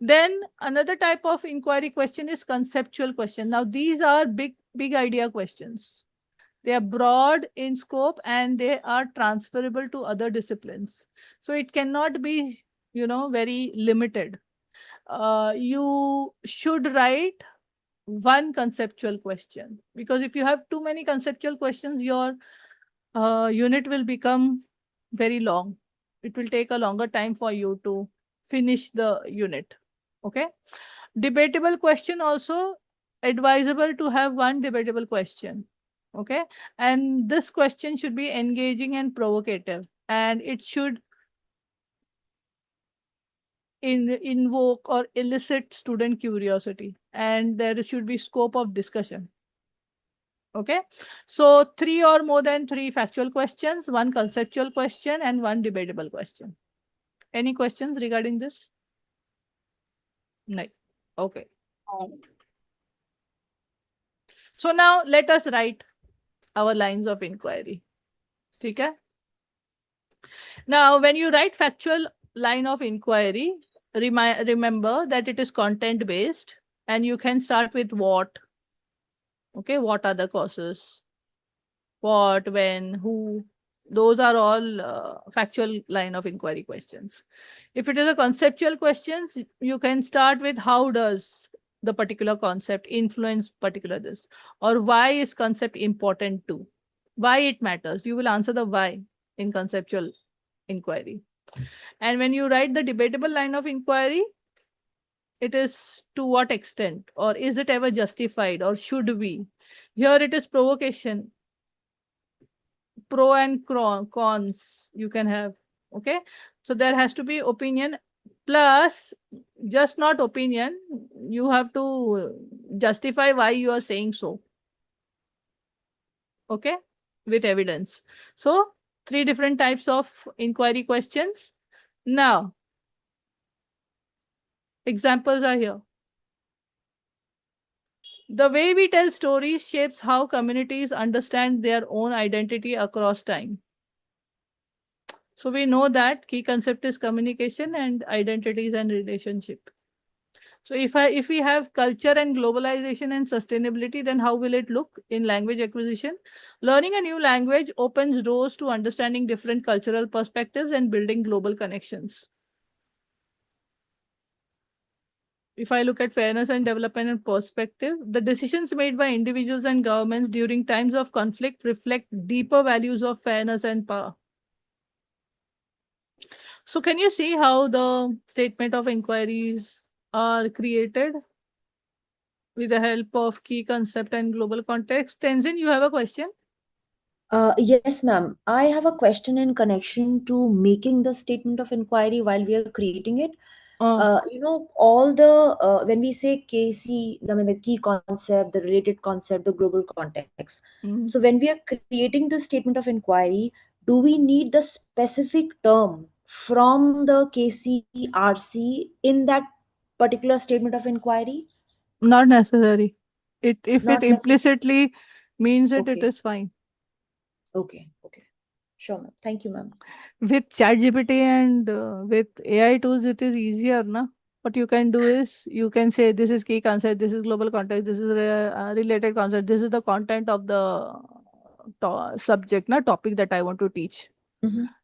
S1: Then another type of inquiry question is conceptual question. Now, these are big idea questions. They are broad in scope and they are transferable to other disciplines. So it cannot be, very limited. You should write one conceptual question, because if you have too many conceptual questions, your unit will become very long. It will take a longer time for you to finish the unit. Okay. Debatable question also advisable to have one debatable question. Okay. And this question should be engaging and provocative, and it should invoke or elicit student curiosity, and there should be scope of discussion. Okay. So 3 or more than 3 factual questions, 1 conceptual question, and 1 debatable question. Any questions regarding this? No. Okay. So now let us write our lines of inquiry. Okay. Now, when you write factual line of inquiry, remember that it is content based, and you can start with what. Okay. What are the causes? What, when, who? Those are all factual line of inquiry questions. If it is a conceptual questions, you can start with how does the particular concept influence particular this, or why is concept important to, why it matters. You will answer the why in conceptual inquiry. And when you write the debatable line of inquiry, it is to what extent, or is it ever justified, or should we? Here it is provocation, pro and cons you can have. Okay. So there has to be opinion, plus just not opinion, you have to justify why you are saying so. Okay. With evidence. So 3 different types of inquiry questions. Now examples are here. The way we tell stories shapes how communities understand their own identity across time. So we know that key concept is communication and identities and relationship. So if we have culture and globalization and sustainability, then how will it look in language acquisition? Learning a new language opens doors to understanding different cultural perspectives and building global connections. If I look at fairness and development and perspective, the decisions made by individuals and governments during times of conflict reflect deeper values of fairness and power. So can you see how the statement of inquiries are created with the help of key concept and global context? Tenzin, you have a question?
S2: Yes, ma'am. I have a question in connection to making the statement of inquiry while we are creating it. All the when we say KC, I mean the key concept, the related concept, the global context. So when we are creating the statement of inquiry, do we need the specific term from the KCRC in that particular statement of inquiry?
S1: Not necessary. If it
S2: Not necessary.
S1: implicitly means it, it
S2: Okay.
S1: is fine.
S2: Okay. Sure, ma'am. Thank you, ma'am.
S1: With ChatGPT and with AI tools, it is easier, na? What you can do is you can say this is key concept, this is global context, this is related concept, this is the content of the subject, na, topic that I want to teach.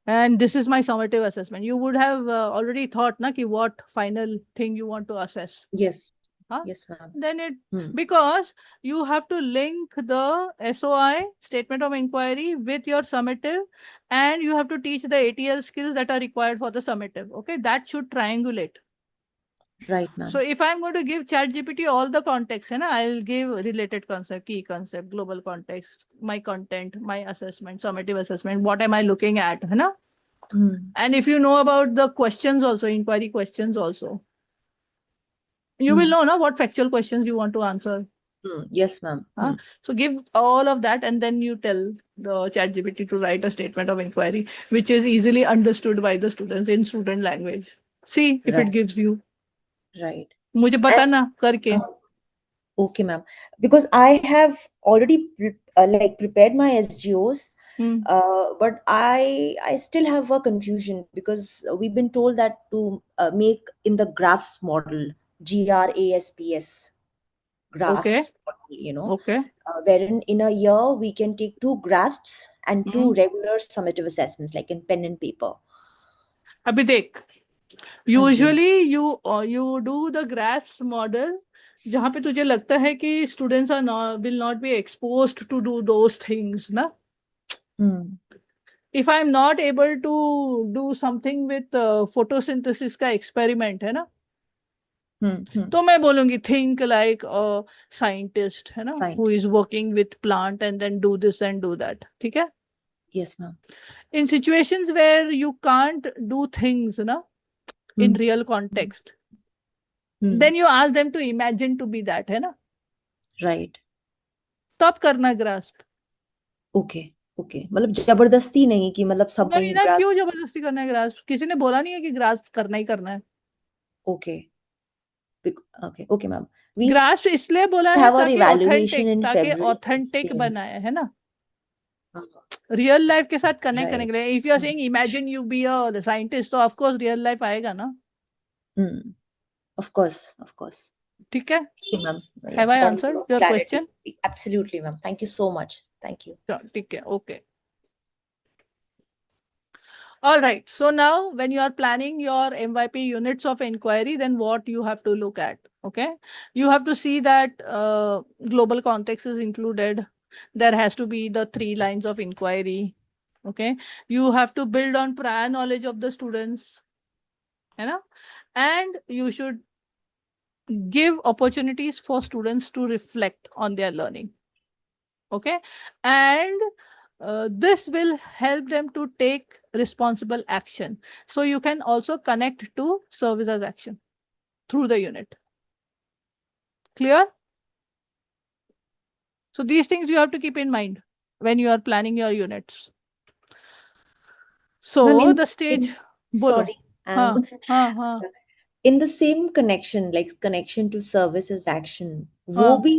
S1: And this is my summative assessment. You would have already thought, na, ki what final thing you want to assess.
S2: Yes.
S1: Huh?
S2: Yes, ma'am.
S1: Then because you have to link the SOI, statement of inquiry, with your summative, and you have to teach the ATL skills that are required for the summative. Okay, that should triangulate.
S2: Right, ma'am.
S1: So if I'm going to give ChatGPT all the context, I'll give related concept, key concept, global context, my content, my assessment, summative assessment, what am I looking at? And if you know about the questions also, inquiry questions also, you will know what factual questions you want to answer.
S2: Yes, ma'am.
S1: So give all of that, and then you tell the ChatGPT to write a statement of inquiry, which is easily understood by the students in student language. See if it gives you.
S2: Right.
S1: मुझे पता ना करके.
S2: Okay, ma'am. Because I have already prepared my SGOs, but I still have a confusion because we've been told that to make in the GRASP model, GRASPS, GRASPS model,
S1: Okay.
S2: wherein in a year we can take 2 GRASPs and 2 regular summative assessments, like in pen and paper.
S1: अभी देख, usually you do the GRASP model जहाँ पे तुझे लगता है कि students will not be exposed to do those things, ना? if I'm not able to do something with photosynthesis का experiment है ना, तो मैं बोलूंगी think like a scientist है ना, who is working with plant and then do this and do that. ठीक है?
S2: Yes, ma'am.
S1: In situations where you can't do things na, in real context, then you ask them to imagine to be that है ना.
S2: Right.
S1: तब करना grasp.
S2: Okay. Okay. मतलब जबरदस्ती नहीं कि मतलब सब में
S1: नहीं
S2: ही
S1: ना,
S2: grasp.
S1: क्यों जबरदस्ती करना है grasp? किसी ने बोला नहीं है कि grasp करना ही करना है.
S2: Okay. Okay. Okay, ma'am. We
S1: grasp इसलिए बोला है
S2: have our
S1: ताकि
S2: evaluation
S1: authentic,
S2: in
S1: ताकि
S2: February.
S1: authentic
S2: Same.
S1: बनाया है ना. रियल लाइफ के साथ कनेक्ट करने
S2: Right.
S1: के लिए. If you are saying imagine you be a scientist, तो ऑफ कोर्स रियल लाइफ आएगा ना.
S2: Of course. Of course.
S1: ठीक है?
S2: Okay, ma'am. Yeah,
S1: Have I
S2: got
S1: answered
S2: more
S1: your
S2: clarity.
S1: question?
S2: Absolutely, ma'am. Thank you so much. Thank you.
S1: ठीक है, okay. All right. So now when you are planning your MYP units of inquiry, then what you have to look at, okay? You have to see that global context is included. There has to be the 3 lines of inquiry, okay? You have to build on prior knowledge of the students, you know? And you should give opportunities for students to reflect on their learning, okay? And this will help them to take responsible action. So you can also connect to service as action through the unit. Clear? So these things you have to keep in mind when you are planning your units. So
S2: Ma'am,
S1: the stage.
S2: sorry.
S1: हाँ.
S2: In the same connection, like connection to service as action, वो
S1: हाँ.
S2: भी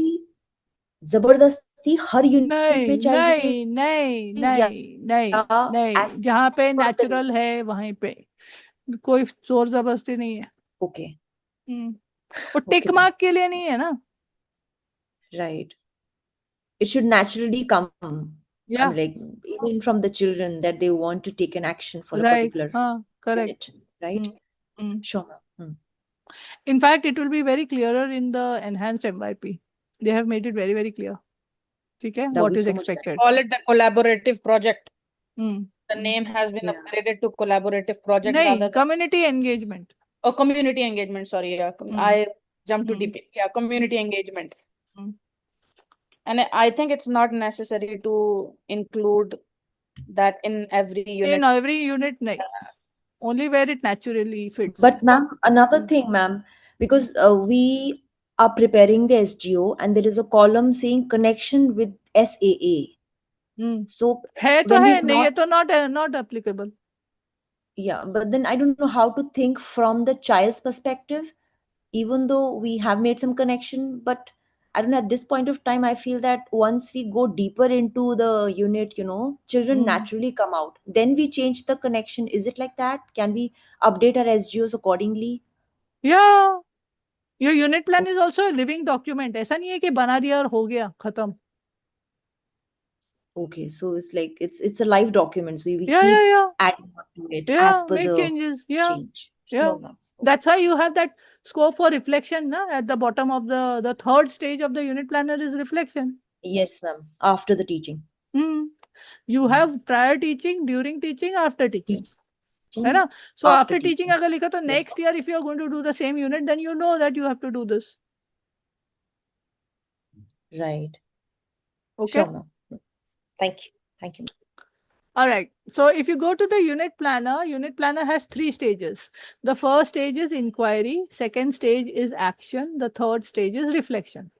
S2: जबरदस्ती हर unit में
S1: नहीं
S2: चाहिए
S1: नहीं नहीं
S2: या
S1: नहीं नहीं
S2: as
S1: नहीं, जहाँ पे
S2: per the
S1: नेचुरल है वहीं पे कोई जोर जबरदस्ती नहीं है.
S2: Okay.
S1: वो टिक मार्क के लिए नहीं है ना.
S2: Right. It should naturally come.
S1: Yeah.
S2: I mean, like even from the children that they want to take an action for a
S1: Right.
S2: particular
S1: Correct.
S2: unit, right? Sure, ma'am.
S1: In fact, it will be very clearer in the enhanced MYP. They have made it very, very clear. Okay,
S2: That
S1: what
S2: was
S1: is
S2: so much
S1: expected.
S3: Call it the collaborative project.
S1: Mm.
S3: The name has been
S2: Yeah.
S3: upgraded to collaborative project
S1: No,
S3: rather than
S1: community engagement.
S3: community engagement. Sorry, yeah, I jumped to TP. Yeah, community engagement. And I think it's not necessary to include that in every unit.
S1: In every unit, no. Only where it naturally fits.
S2: But ma'am, another thing, ma'am, because we are preparing the SGO and there is a column saying connection with SAA. So
S1: है तो
S2: when
S1: है,
S2: we've
S1: नहीं है
S2: not,
S1: तो not applicable.
S2: yeah, but then I don't know how to think from the child's perspective, even though we have made some connection, but I don't know, at this point of time, I feel that once we go deeper into the unit, children naturally come out. Then we change the connection. Is it like that? Can we update our SGOs accordingly?
S1: Yeah. Your unit plan is also a living document. ऐसा नहीं है कि बना दिया और हो गया खत्म.
S2: Okay, so it's like it's a live document. So we
S1: Yeah,
S2: keep
S1: yeah.
S2: adding on to it
S1: Yeah,
S2: as per
S1: make
S2: the
S1: changes. Yeah.
S2: change.
S1: Yeah.
S2: Sure, ma'am.
S1: That's why you have that scope for reflection, na? At the bottom of the third stage of the unit planner is reflection.
S2: Yes, ma'am. After the teaching.
S1: You have prior teaching, during teaching, after teaching.
S2: Teaching,
S1: है ना? So after teaching
S2: teaching.
S1: अगर लिखा तो next year if you are going to do the same unit, then you know that you have to do this.
S2: Right.
S1: Okay.
S2: Sure, ma'am. Thank you. Thank you.
S1: All right. So if you go to the unit planner has 3 stages. The first stage is inquiry. Second stage is action. The third stage is reflection.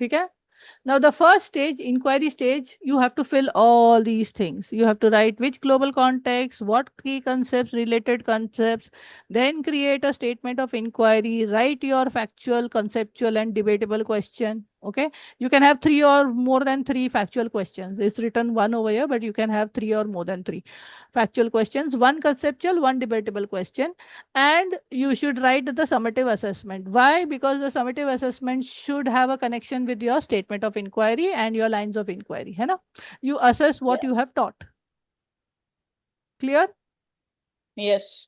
S1: Okay? Now, the first stage, inquiry stage, you have to fill all these things. You have to write which global context, what key concepts, related concepts, then create a statement of inquiry, write your factual, conceptual, and debatable question. Okay. You can have 3 or more than 3 factual questions. It's written 1 over here, but you can have 3 or more than 3 factual questions, 1 conceptual, 1 debatable question. And you should write the summative assessment. Why? Because the summative assessment should have a connection with your statement of inquiry and your lines of inquiry. है ना? You assess what you have taught. Clear?
S3: Yes.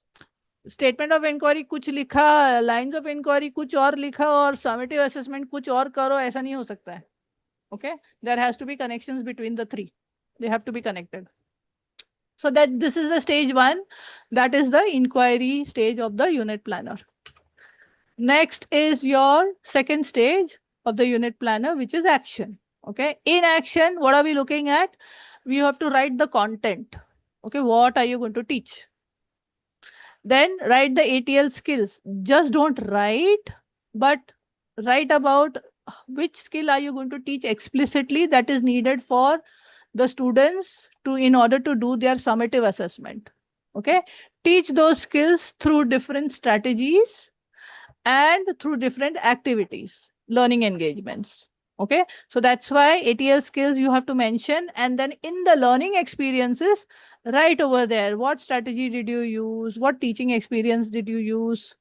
S1: Statement of inquiry कुछ लिखा, lines of inquiry कुछ और लिखा और summative assessment कुछ और करो, ऐसा नहीं हो सकता है. Okay? There has to be connections between the 3. They have to be connected. So that this is the stage 1. That is the inquiry stage of the unit planner. Next is your second stage of the unit planner, which is action. Okay. In action, what are we looking at? We have to write the content. Okay. What are you going to teach? Then write the ATL skills. Just don't write, but write about which skill are you going to teach explicitly that is needed for the students to in order to do their summative assessment. Okay. Teach those skills through different strategies and through different activities, learning engagements. Okay. So that's why ATL skills you have to mention. And then in the learning experiences, right over there, what strategy did you use? What teaching experience did you use?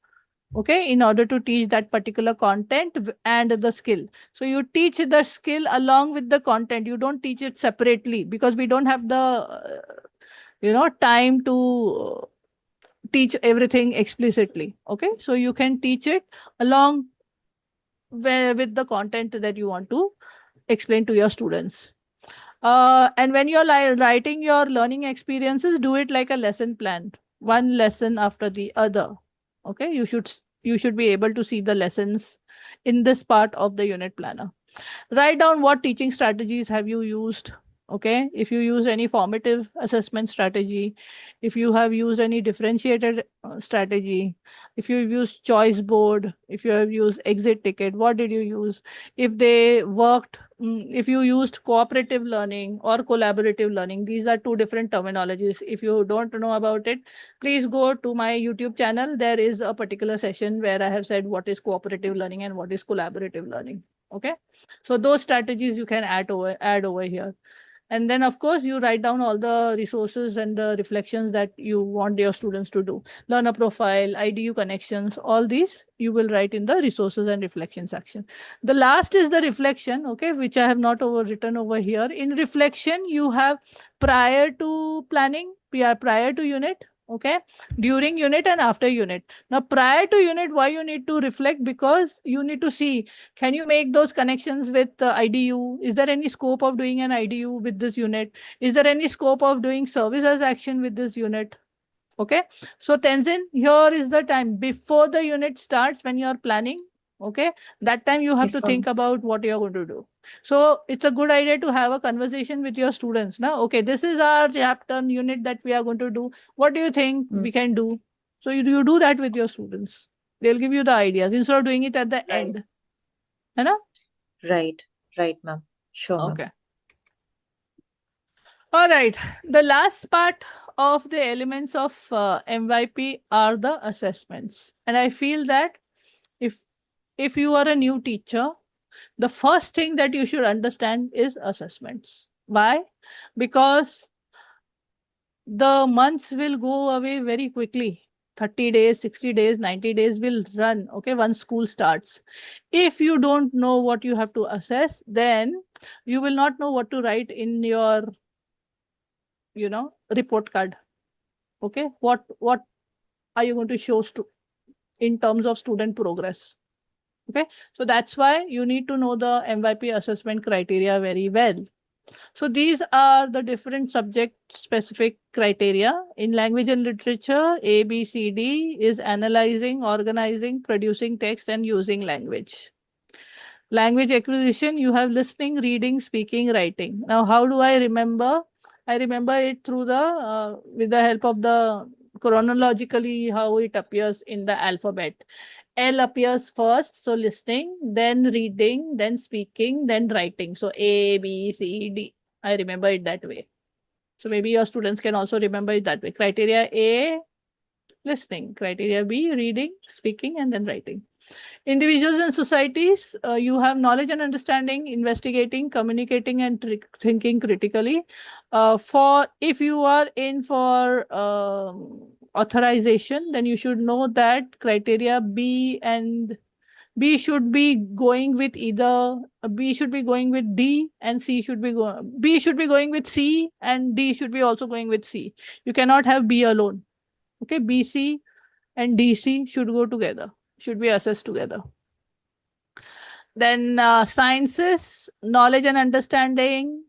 S1: Okay, in order to teach that particular content and the skill. So you teach the skill along with the content. You don't teach it separately because we don't have the, time to teach everything explicitly. Okay, so you can teach it along with the content that you want to explain to your students. And when you're writing your learning experiences, do it like a lesson plan, one lesson after the other. Okay, you should be able to see the lessons in this part of the unit planner. Write down what teaching strategies have you used. Okay, if you use any formative assessment strategy, if you have used any differentiated strategy, if you used choice board, if you have used exit ticket, what did you use? If they worked, if you used cooperative learning or collaborative learning, these are two different terminologies. If you don't know about it, please go to my YouTube channel. There is a particular session where I have said what is cooperative learning and what is collaborative learning. Okay, so those strategies you can add over here. And then, of course, you write down all the resources and the reflections that you want your students to do. Learner profile, IDU connections, all these you will write in the resources and reflection section. The last is the reflection, okay, which I have not written over here. In reflection, you have prior to planning, prior to unit, okay, during unit and after unit. Now, prior to unit, why you need to reflect? Because you need to see, can you make those connections with IDU? Is there any scope of doing an IDU with this unit? Is there any scope of doing service as action with this unit? Okay. So Tenzin, here is the time before the unit starts when you are planning. Okay. That time you have
S2: Yes,
S1: to
S2: ma'am.
S1: think about what you are going to do. So it's a good idea to have a conversation with your students. Now, okay, this is our chapter unit that we are going to do. What do you think we can do? So you do that with your students. They'll give you the ideas instead of doing it at the
S2: Right.
S1: end. You know?
S2: Right, ma'am. Sure, ma'am.
S1: Okay. All right. The last part of the elements of MYP are the assessments. And I feel that if you are a new teacher, the first thing that you should understand is assessments. Why? Because the months will go away very quickly. 30 days, 60 days, 90 days will run, okay, once school starts. If you don't know what you have to assess, then you will not know what to write in your, report card. Okay, what are you going to show in terms of student progress? Okay, so that's why you need to know the MYP assessment criteria very well. So these are the different subject specific criteria. In language and literature, ABCD is analyzing, organizing, producing text and using language. Language acquisition, you have listening, reading, speaking, writing. Now, how do I remember? I remember it through the, with the help of the chronologically how it appears in the alphabet. L appears first, so listening, then reading, then speaking, then writing. So A, B, C, D. I remember it that way. So maybe your students can also remember it that way. Criteria A, listening. Criteria B, reading, speaking, and then writing. Individuals and societies, you have knowledge and understanding, investigating, communicating, and thinking critically. For if you are in for authorization, then you should know that criteria B and B should be going with either B should be going with D and C should be B should be going with C and D should be also going with C. You cannot have B alone. Okay, BC and DC should go together, should be assessed together. Then sciences, knowledge and understanding,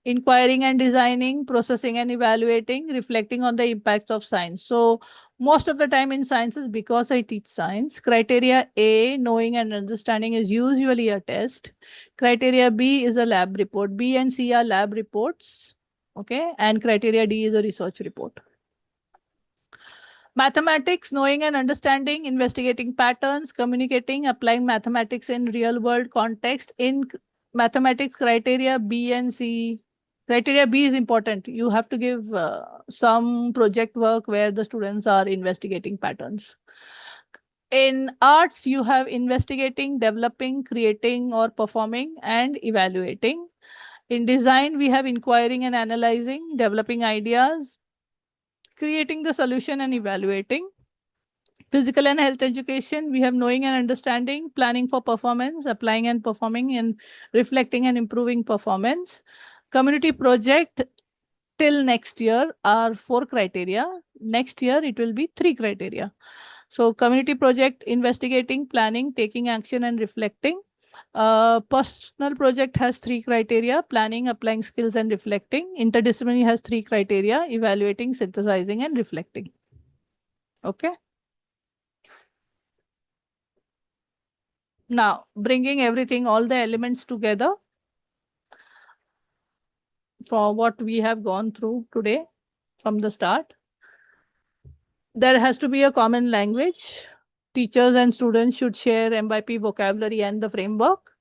S1: inquiring and designing, processing and evaluating, reflecting on the impacts of science. So most of the time in sciences, because I teach science, criteria A, knowing and understanding, is usually a test. Criteria B is a lab report. B and C are lab reports. Okay. And criteria D is a research report. Mathematics, knowing and understanding, investigating patterns, communicating, applying mathematics in real world context. In mathematics, criteria B and C. Criteria B is important. You have to give some project work where the students are investigating patterns. In arts, you have investigating, developing, creating or performing, and evaluating. In design, we have inquiring and analyzing, developing ideas, creating the solution and evaluating. Physical and health education, we have knowing and understanding, planning for performance, applying and performing, and reflecting and improving performance. Community project till next year are 4 criteria. Next year, it will be 3 criteria. So community project, investigating, planning, taking action, and reflecting. Personal project has 3 criteria: planning, applying skills, and reflecting. Interdisciplinary has 3 criteria: evaluating, synthesizing, and reflecting. Okay. Now, bringing everything, all the elements together for what we have gone through today from the start. There has to be a common language. Teachers and students should share MYP vocabulary and the framework.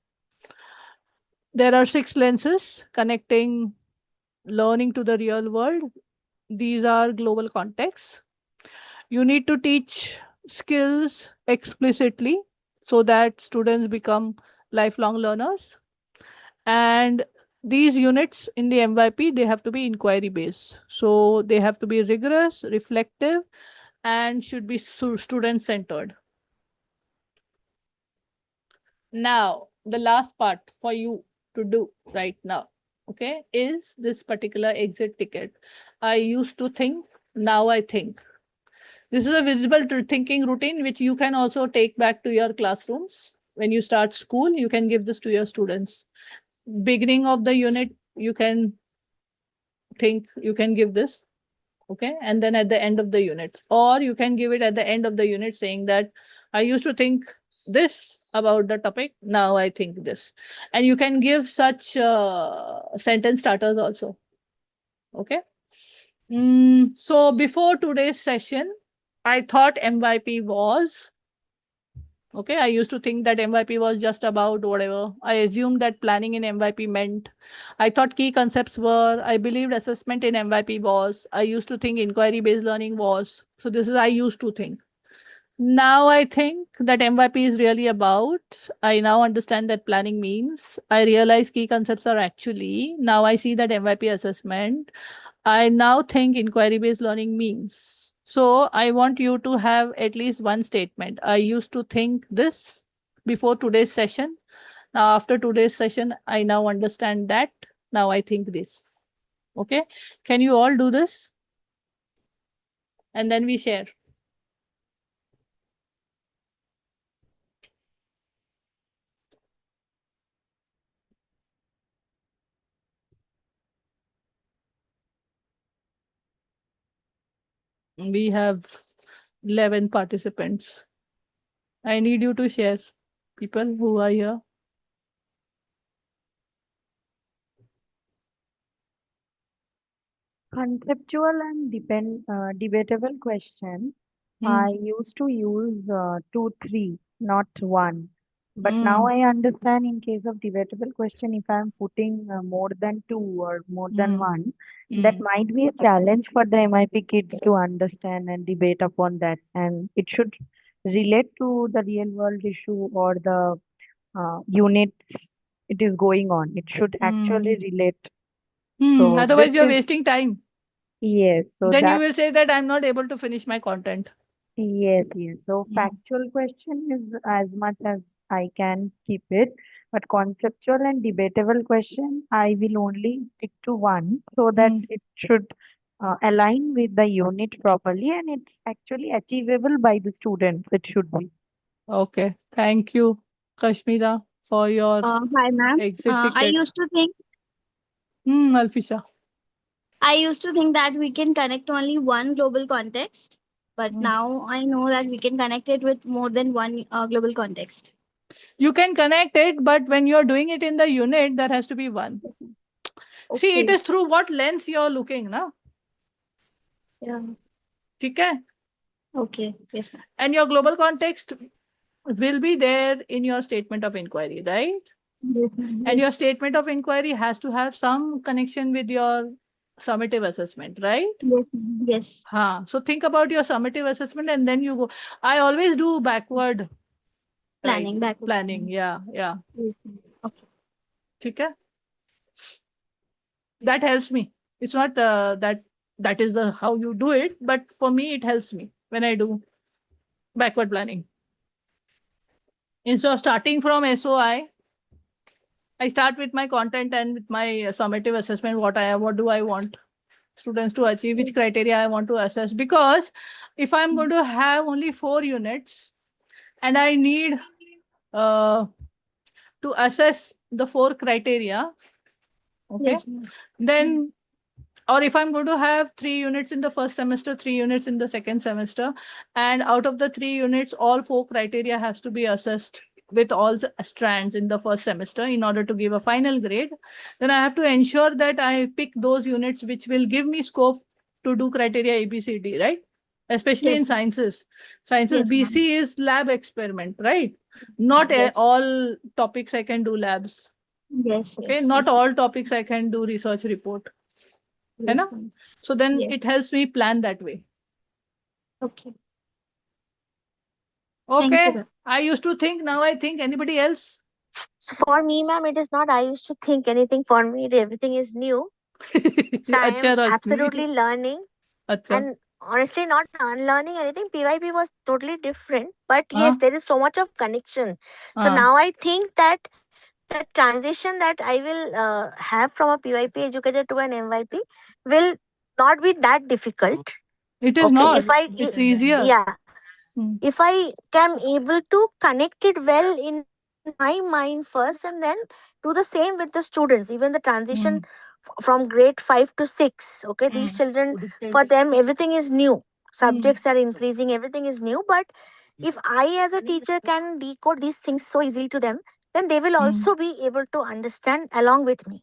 S1: There are 6 lenses connecting learning to the real world. These are global contexts. You need to teach skills explicitly so that students become lifelong learners. And these units in the MYP, they have to be inquiry based. So they have to be rigorous, reflective, and should be student centered. Now, the last part for you to do right now, okay, is this particular exit ticket. I used to think, now I think. This is a visible thinking routine, which you can also take back to your classrooms. When you start school, you can give this to your students. Beginning of the unit, you can think, you can give this, okay, and then at the end of the unit, or you can give it at the end of the unit saying that I used to think this about the topic, now I think this. And you can give such sentence starters also. Okay. So before today's session, I thought MYP was okay. I used to think that MYP was just about whatever. I assumed that planning in MYP meant. I thought key concepts were. I believed assessment in MYP was. I used to think inquiry-based learning was. So this is I used to think. Now I think that MYP is really about. I now understand that planning means. I realize key concepts are actually. Now I see that MYP assessment. I now think inquiry-based learning means. So I want you to have at least one statement. I used to think this before today's session. Now after today's session, I now understand that. Now I think this. Okay. Can you all do this? And then we share. We have 11 participants. I need you to share, people who are here.
S6: Conceptual and debatable question. I used to use 2, 3, not 1. But now I understand in case of debatable question, if I'm putting more than 2 or more than 1, that might be a challenge for the MIP kids to understand and debate upon that. And it should relate to the real world issue or the units it is going on. It should actually relate. So
S1: Otherwise,
S6: this
S1: you're
S6: is,
S1: wasting time.
S6: yes. So
S1: Then you
S6: that,
S1: will say that I'm not able to finish my content.
S6: yes, yes. So factual question is as much as I can keep it, but conceptual and debatable question, I will only stick to one so that it should align with the unit properly and it's actually achievable by the students. It should be.
S1: Okay. Thank you, Kashmira, for your
S5: Hi, ma'am.
S1: exit
S5: I
S1: ticket.
S5: used to think
S1: Alfisha.
S5: I used to think that we can connect only one global context, but
S1: Mm.
S5: now I know that we can connect it with more than one global context.
S1: You can connect it, but when you're doing it in the unit, there has to be one. See, it
S5: Okay.
S1: is through what lens you're looking, na?
S5: Yeah.
S1: Okay?
S5: Okay. Yes, ma'am.
S1: And your global context will be there in your statement of inquiry, right?
S5: Yes, ma'am.
S1: And your
S5: Yes.
S1: statement of inquiry has to have some connection with your summative assessment, right?
S5: Yes. Ma'am. Yes.
S1: So think about your summative assessment and then you go. I always do backward
S5: Planning. Back.
S1: planning. Yeah.
S5: Yes, ma'am. Okay.
S1: Okay. That helps me. It's not that is the how you do it, but for me it helps me when I do backward planning. Instead of starting from SOI, I start with my content and with my summative assessment. What do I want students to achieve? Which criteria I want to assess? Because if I'm going to have only 4 units and I need to assess the 4 criteria, okay,
S5: Yes, ma'am.
S1: then or if I'm going to have 3 units in the first semester, 3 units in the second semester, and out of the 3 units, all 4 criteria has to be assessed with all the strands in the first semester in order to give a final grade, then I have to ensure that I pick those units which will give me scope to do criteria ABCD, right? Especially in
S5: Yes, ma'am.
S1: sciences. Sciences
S5: Yes, ma'am.
S1: BC is lab experiment, right? Not
S5: Yes.
S1: all topics I can do labs.
S5: Yes.
S1: Okay,
S5: Yes.
S1: not
S5: Yes,
S1: all topics I can do research report.
S5: yes,
S1: Hai na?
S5: ma'am.
S1: So then
S5: Yes.
S1: it helps me plan that way.
S5: Okay. Thank
S1: Okay.
S5: you, ma'am.
S1: I used to think, now I think. Anybody else?
S4: So for me, ma'am, it is not I used to think anything. For me, everything is new. So I
S1: Acha
S4: am
S1: Rosni.
S4: absolutely learning.
S1: Acha.
S4: And honestly, not unlearning anything. PYP was totally different. But
S1: Huh?
S4: yes, there is so much of connection. So now I think that the transition that I will have from a PYP educator to an MYP will not be that difficult.
S1: It is
S4: Okay,
S1: not.
S4: if I
S1: It's easier.
S4: yeah,
S1: Hmm.
S4: if I am able to connect it well in my mind first and then do the same with the students, even the transition from grade 5 to 6. Okay, these children, for them, everything is new. Subjects are increasing, everything is new. But if I, as a teacher, can decode these things so easily to them, then they will also be able to understand along with me.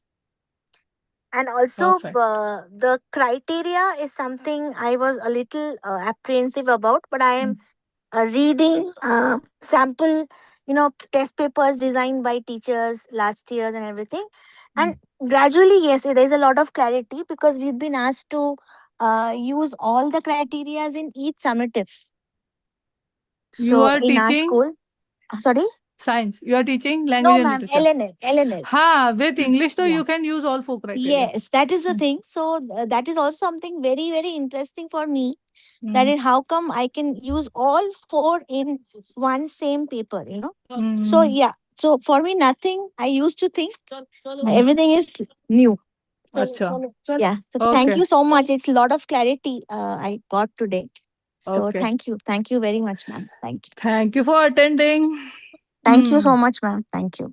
S4: And also,
S1: Perfect.
S4: the criteria is something I was a little apprehensive about, but I am reading sample, test papers designed by teachers last years and everything. And gradually, yes, there is a lot of clarity because we've been asked to use all the criterias in each summative.
S1: You
S4: So
S1: are
S4: in our
S1: teaching
S4: school, sorry?
S1: science. You are teaching
S4: No,
S1: language and
S4: ma'am,
S1: literature.
S4: LNL.
S1: Ha, with English, though,
S4: Yeah.
S1: you can use all 4 criteria.
S4: Yes, that is the thing. So that is also something very, very interesting for me. That is how come I can use all 4 in one same paper, So yeah, so for me, nothing. I used to think everything is new.
S1: Acha.
S4: Yeah. So thank you so much. It's a lot of clarity I got today. So
S1: Okay.
S4: thank you. Thank you very much, ma'am. Thank you.
S1: Thank you for attending.
S4: Thank you so much, ma'am. Thank you.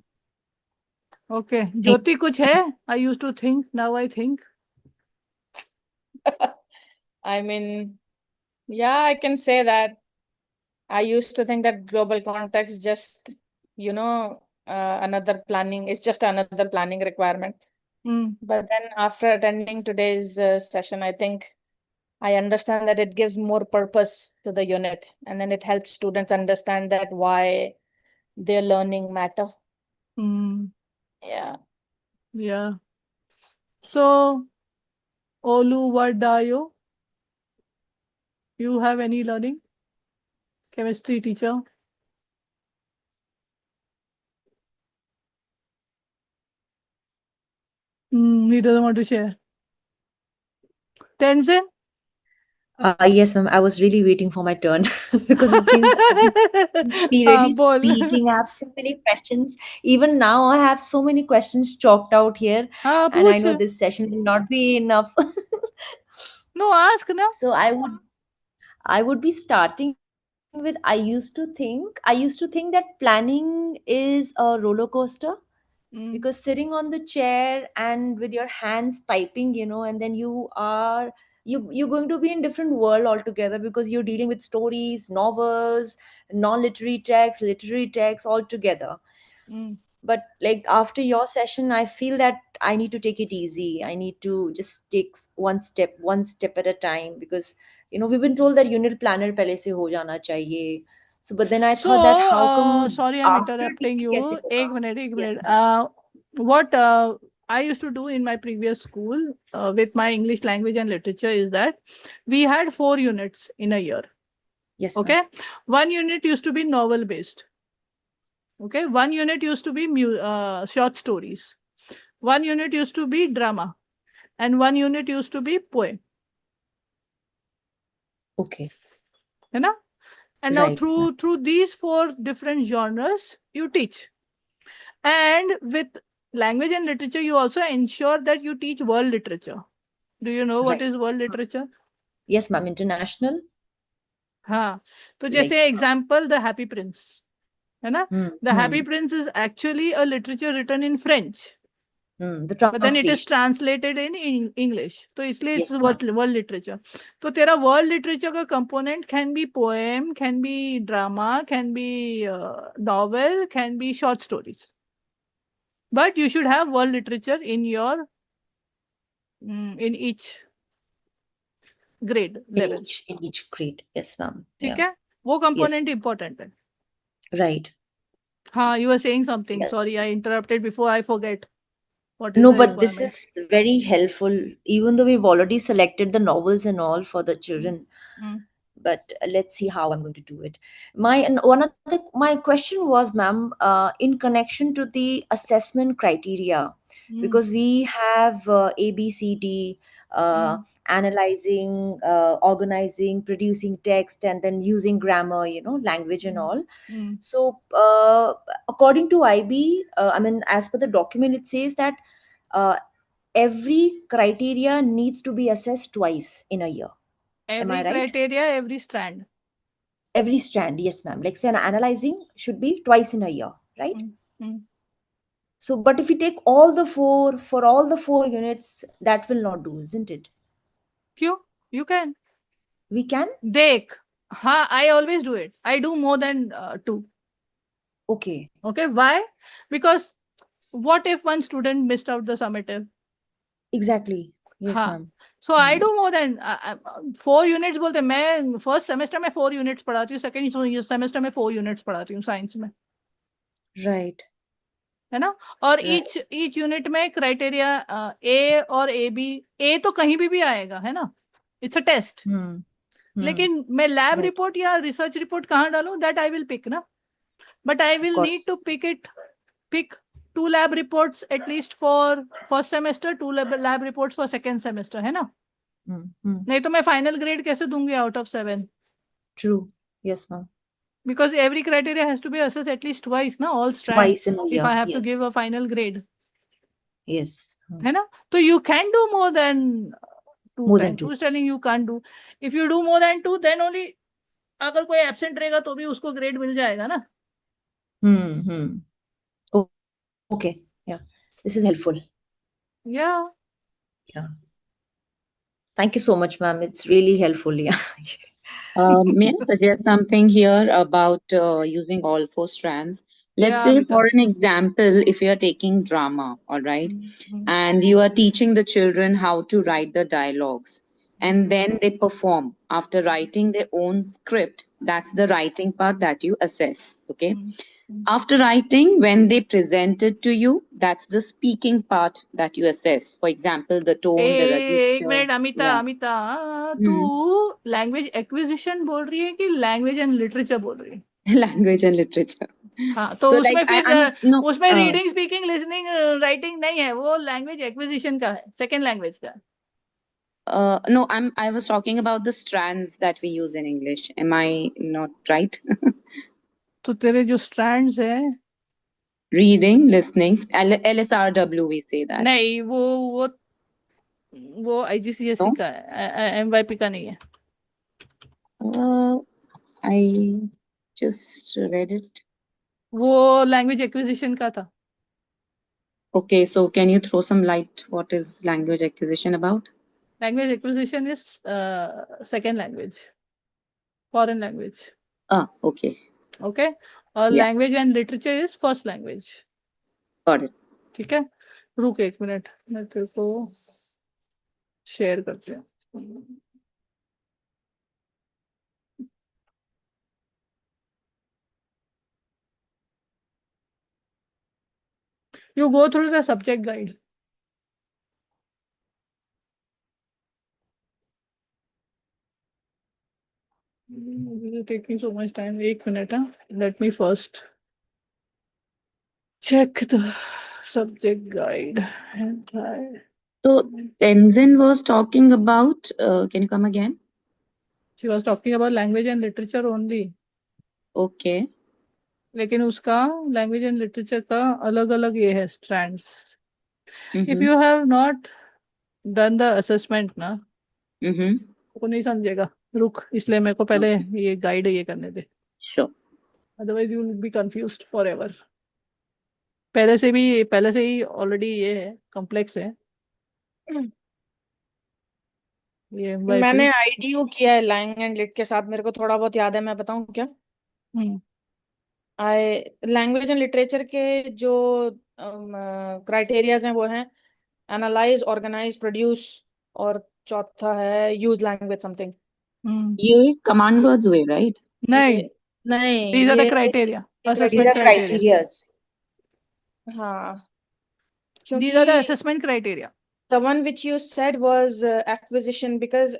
S1: Okay. Jyoti, kuch hai? I used to think, now I think.
S3: I mean, yeah, I can say that. I used to think that global context just, another planning is just another planning requirement. But then after attending today's session, I think I understand that it gives more purpose to the unit, and then it helps students understand that why their learning matter. Yeah.
S1: Yeah. So, Oluwadayo, you have any learning? Chemistry teacher? He doesn't want to share. Tenzin?
S2: Yes, ma'am. I was really waiting for my turn because it seems really
S1: Bol.
S2: speaking. I have so many questions. Even now, I have so many questions chalked out here, and I know
S1: Pooch.
S2: this session will not be enough.
S1: No, ask na.
S2: So I would be starting with I used to think that planning is a roller coaster. because sitting on the chair and with your hands typing, and then you're going to be in different world altogether, because you're dealing with stories, novels, non-literary texts, literary texts all together.
S1: Mm.
S2: But like after your session, I feel that I need to take it easy. I need to just take one step at a time, because we've been told that unit planner pehle se ho jana chahiye. So but then I thought that how come
S1: Sorry, I'm
S2: after
S1: interrupting
S2: teaching kaise
S1: you.
S2: hoga?
S1: एक minute.
S2: Yes.
S1: What I used to do in my previous school with my English language and literature is that we had 4 units in a year.
S2: Yes, ma'am.
S1: Okay, one unit used to be novel based. Okay, one unit used to be short stories. One unit used to be drama, and one unit used to be poem.
S2: Okay.
S1: है ना? And now
S2: Right.
S1: through these 4 different genres you teach. And with language and literature, you also ensure that you teach world literature. Do you know what
S2: Right.
S1: is world literature?
S2: Yes, ma'am. International.
S1: हाँ, तो
S2: Like,
S1: जैसे example, The Happy Prince, है ना? The Happy
S2: hmm.
S1: Prince is actually a literature written in French,
S2: The
S1: but then it is
S2: translation.
S1: translated in English. तो इसलिए it's
S2: Yes,
S1: world literature. तो तेरा world literature का component can be poem, can be drama, can be novel, can be short stories. But you should have world literature in your in each grade level.
S2: In each grade. Yes, ma'am.
S1: ठीक
S2: Yeah.
S1: है? वो component important है.
S2: Right.
S1: हाँ, you were saying something.
S2: Yeah.
S1: Sorry, I interrupted before I forget. What is
S2: No,
S1: the
S2: but this
S1: requirement?
S2: is very helpful, even though we've already selected the novels and all for the children. But let's see how I'm going to do it. My question was, ma'am, in connection to the assessment criteria, because we have A, B, C, D, analyzing, organizing, producing text, and then using grammar, language and all. So according to IB, as per the document, it says that every criteria needs to be assessed twice in a year. Am I
S1: Every
S2: right?
S1: criteria, every strand.
S2: Every strand, yes, ma'am. Like say, analyzing should be twice in a year, right? So, but if we take all the 4 for all the 4 units, that will not do, isn't it?
S1: क्यों? You can.
S2: We can?
S1: देख, हाँ, I always do it. I do more than 2.
S2: Okay.
S1: Okay, why? Because what if one student missed out the summative?
S2: Exactly. Yes,
S1: हाँ.
S2: ma'am.
S1: So I do more than 4 units बोलते हैं. मैं first semester में 4 units पढ़ाती हूँ, second semester में 4 units पढ़ाती हूँ साइंस में.
S2: Right.
S1: है ना? और
S2: Right.
S1: each unit में क्राइटेरिया A और AB. A तो कहीं भी आएगा, है ना? It's a test. लेकिन मैं लैब रिपोर्ट या रिसर्च रिपोर्ट कहाँ डालूं? That I will pick ना. But I will need to pick 2 lab reports at least for first semester, 2 lab reports for second semester, है ना? नहीं तो मैं final grade कैसे दूंगी out of 7?
S2: True. Yes, ma'am.
S1: Because every criteria has to be assessed at least twice, na? All strands.
S2: Twice in a year.
S1: If I have to
S2: Yes.
S1: give a final grade.
S2: Yes.
S1: है ना? So you can do more than 2.
S2: More than 2.
S1: Who's telling you can't do? If you do more than 2, then only अगर कोई absent रहेगा तो भी उसको grade मिल जाएगा ना?
S2: Oh, okay. Yeah. This is helpful.
S1: Yeah.
S2: Yeah. Thank you so much, ma'am. It's really helpful. Yeah.
S8: May I suggest something here about using all 4 strands? Let's
S1: Yeah,
S8: say,
S1: Amita.
S8: for an example, if you are taking drama, all right, and you are teaching the children how to write the dialogues, and then they perform after writing their own script. That's the writing part that you assess, okay? After writing, when they present it to you, that's the speaking part that you assess. For example, the tone, the
S1: एक
S8: register.
S1: Minute Amita,
S8: Yeah.
S1: Amita, तू language acquisition बोल रही है कि language and literature बोल रही है?
S8: Language and literature.
S1: हाँ, तो
S8: So,
S1: उसमें
S8: like,
S1: फिर उसमें रीडिंग, स्पीकिंग, लिसनिंग, राइटिंग नहीं है, वो लैंग्वेज एक्विजिशन का है, सेकंड लैंग्वेज का.
S8: No, I was talking about the strands that we use in English. Am I not right?
S1: तो तेरे जो स्ट्रैंड्स है,
S8: Reading, listening, LSRW, we say that.
S1: नहीं, वो IGCSE का है, MYP का नहीं है.
S8: I just read it.
S1: वो लैंग्वेज एक्विजिशन का था.
S8: Okay, so can you throw some light? What is language acquisition about?
S1: Language acquisition is second language, foreign language.
S8: Ah, okay.
S1: Okay, और
S8: Yeah.
S1: language and literature is first language.
S8: Got it.
S1: ठीक है, रुक एक minute, मैं तेरे को share करते हैं. You go through the subject guide. This is taking so much time. एक मिनट, हाँ. Let me first check the subject guide and try.
S8: So Tenzin was talking about, can you come again?
S1: She was talking about language and literature only.
S8: Okay.
S1: लेकिन उसका language and literature का अलग अलग ये है strands. If
S8: Mm-hmm.
S1: you have not done the assessment ना,
S8: Mm-hmm.
S1: वो नहीं समझेगा. रुक, इसलिए मेरे को पहले ये guide ये करने दे.
S8: Sure.
S1: Otherwise you will be confused forever. पहले से ही already ये है, complex है. ये MYP.
S3: मैंने IDU किया है लैंग एंड लिट के साथ, मेरे को थोड़ा बहुत याद है, मैं बताऊं क्या? लैंग्वेज एंड लिटरेचर के जो क्राइटेरियाज हैं वो हैं एनालाइज, ऑर्गेनाइज, प्रोड्यूस, और चौथा है यूज लैंग्वेज समथिंग.
S8: ये command words way, right?
S1: नहीं,
S3: नहीं,
S1: these are the
S3: ये
S1: criteria,
S2: These
S1: assessment
S2: are
S1: criteria.
S2: criterias.
S3: हाँ,
S1: These are the
S3: क्योंकि
S1: assessment criteria.
S3: the one which you said was acquisition, because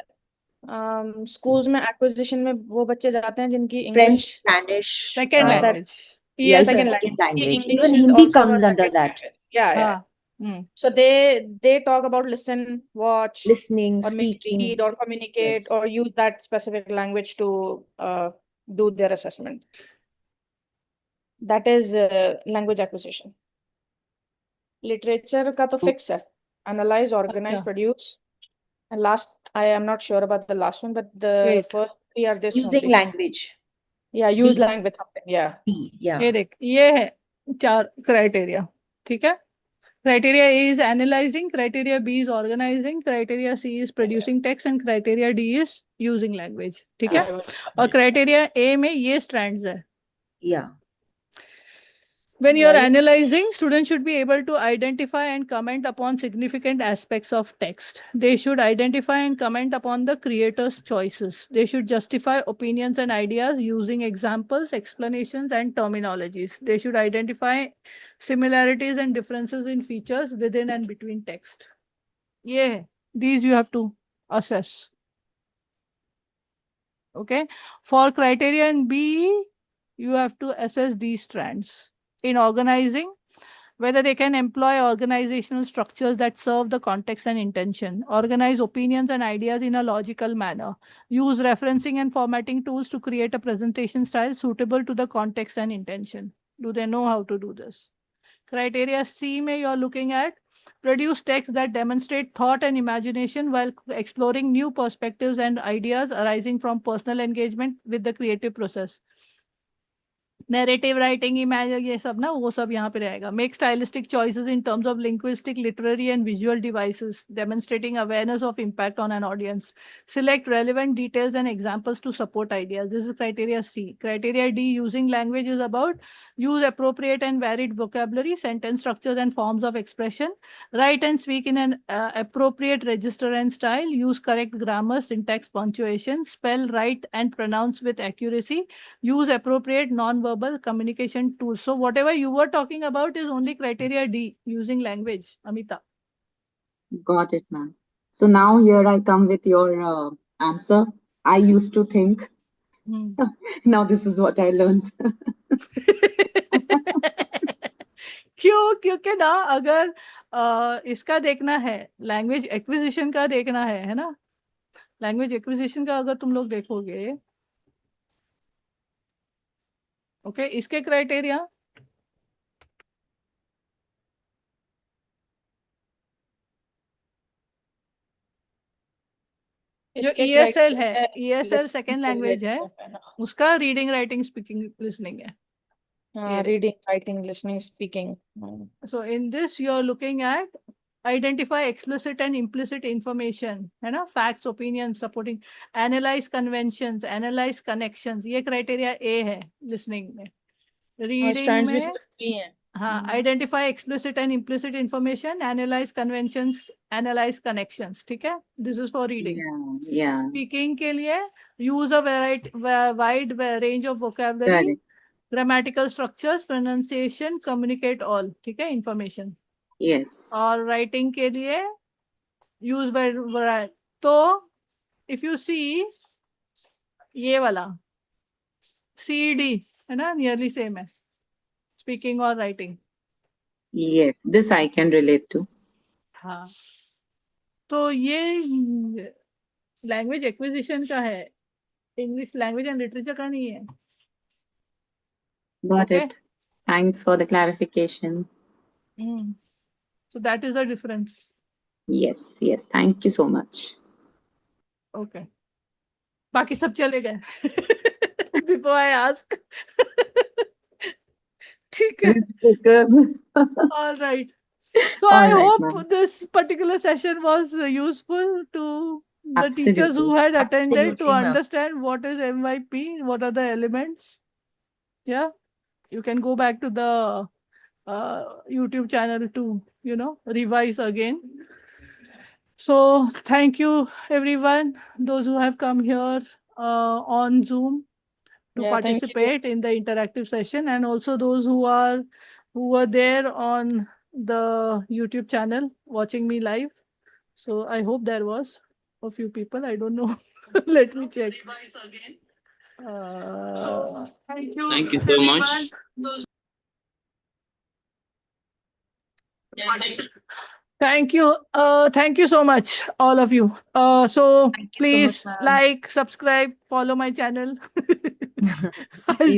S3: schools में acquisition में वो बच्चे जाते हैं जिनकी
S2: French,
S3: English
S2: Spanish.
S1: Second
S3: that-
S1: language.
S2: Yeah, it's a
S3: second
S2: second
S3: language.
S2: language.
S3: English
S2: Even
S3: is
S2: Hindi
S3: also a
S2: comes under
S3: second
S2: that.
S3: language. Yeah.
S1: हाँ.
S3: So they talk about listen, watch,
S2: Listening,
S3: or maybe
S2: speaking.
S3: read or communicate,
S2: Yes.
S3: or use that specific language to do their assessment. That is language acquisition. Literature का तो fix है. Analyze, organize,
S1: अच्छा.
S3: produce. And last, I am not sure about the last one, but the
S1: Wait.
S3: first three are this
S2: Using
S3: only.
S2: language.
S3: Yeah, use
S2: B.
S3: language something. Yeah.
S2: B. Yeah.
S1: ये देख, ये है 4 criteria. ठीक है. Criteria A is analyzing, criteria B is organizing, criteria C is producing text, and criteria D is using language. ठीक है. और criteria A में ये strands है.
S2: Yeah.
S1: When you are
S3: Right.
S1: analyzing, students should be able to identify and comment upon significant aspects of text. They should identify and comment upon the creator's choices. They should justify opinions and ideas using examples, explanations, and terminologies. They should identify similarities and differences in features within and between text. Yeah, these you have to assess. Okay. For criterion B, you have to assess these strands. In organizing, whether they can employ organizational structures that serve the context and intention, organize opinions and ideas in a logical manner, use referencing and formatting tools to create a presentation style suitable to the context and intention. Do they know how to do this? Criteria C may you're looking at produce texts that demonstrate thought and imagination while exploring new perspectives and ideas arising from personal engagement with the creative process. Narrative writing, imagine, ये सब ना, वो सब यहाँ पे रहेगा. Make stylistic choices in terms of linguistic, literary, and visual devices, demonstrating awareness of impact on an audience. Select relevant details and examples to support ideas. This is criteria C. Criteria D, using language, is about use appropriate and varied vocabulary, sentence structures, and forms of expression. Write and speak in an appropriate register and style. Use correct grammar, syntax, punctuation. Spell, write, and pronounce with accuracy. Use appropriate non-verbal communication tools. So whatever you were talking about is only criteria D, using language, Amita.
S8: Got it, ma'am. So now here I come with your answer. I used to think. Now this is what I learned.
S1: क्यों? क्योंकि ना, अगर इसका देखना है, language acquisition का देखना है ना, लैंग्वेज एक्विजिशन का अगर तुम लोग देखोगे, ओके, इसके क्राइटेरिया जो ESL है, ESL सेकेंड लैंग्वेज है, उसका रीडिंग, राइटिंग, स्पीकिंग, लिसनिंग है.
S3: Reading, writing, listening, speaking.
S1: So in this, you're looking at identify explicit and implicit information, facts, opinions, supporting, analyze conventions, analyze connections. ये criteria A है listening में. Reading
S3: Strands में
S1: में
S3: सिर्फ 3 हैं.
S1: identify explicit and implicit information, analyze conventions, analyze connections. ठीक है? This is for reading.
S8: Yeah.
S1: Speaking के लिए use a wide range of vocabulary.
S8: Correct.
S1: Grammatical structures, pronunciation, communicate all. ठीक है? Information.
S8: Yes.
S1: और writing के लिए use variety. तो if you see ये वाला CED है ना, nearly same है, speaking or writing.
S8: Yes, this I can relate to.
S1: हाँ, तो ये लैंग्वेज एक्विजिशन का है, इंग्लिश लैंग्वेज एंड लिटरेचर का नहीं है.
S8: Got
S1: Okay.
S8: it. Thanks for the clarification.
S1: So that is the difference.
S8: Yes, yes. Thank you so much.
S1: Okay. बाकी सब चले गए. Before I ask. ठीक है. All right. So I hope this particular session was useful to the teachers who had attended to
S2: Absolutely, ma'am.
S1: understand what is MYP, what are the elements. Yeah, you can go back to the YouTube channel to, revise again. So thank you, everyone, those who have come here on Zoom to
S3: Yeah, thank you.
S1: participate in the interactive session, and also those who were there on the YouTube channel watching me live. So I hope there was a few people. I don't know. Let me check. Thank you.
S9: Thank you so much.
S1: Thank you. Thank you so much, all of you. So
S2: Thank you so
S1: please
S2: much, ma'am.
S1: like, subscribe, follow my channel. I'll
S2: Please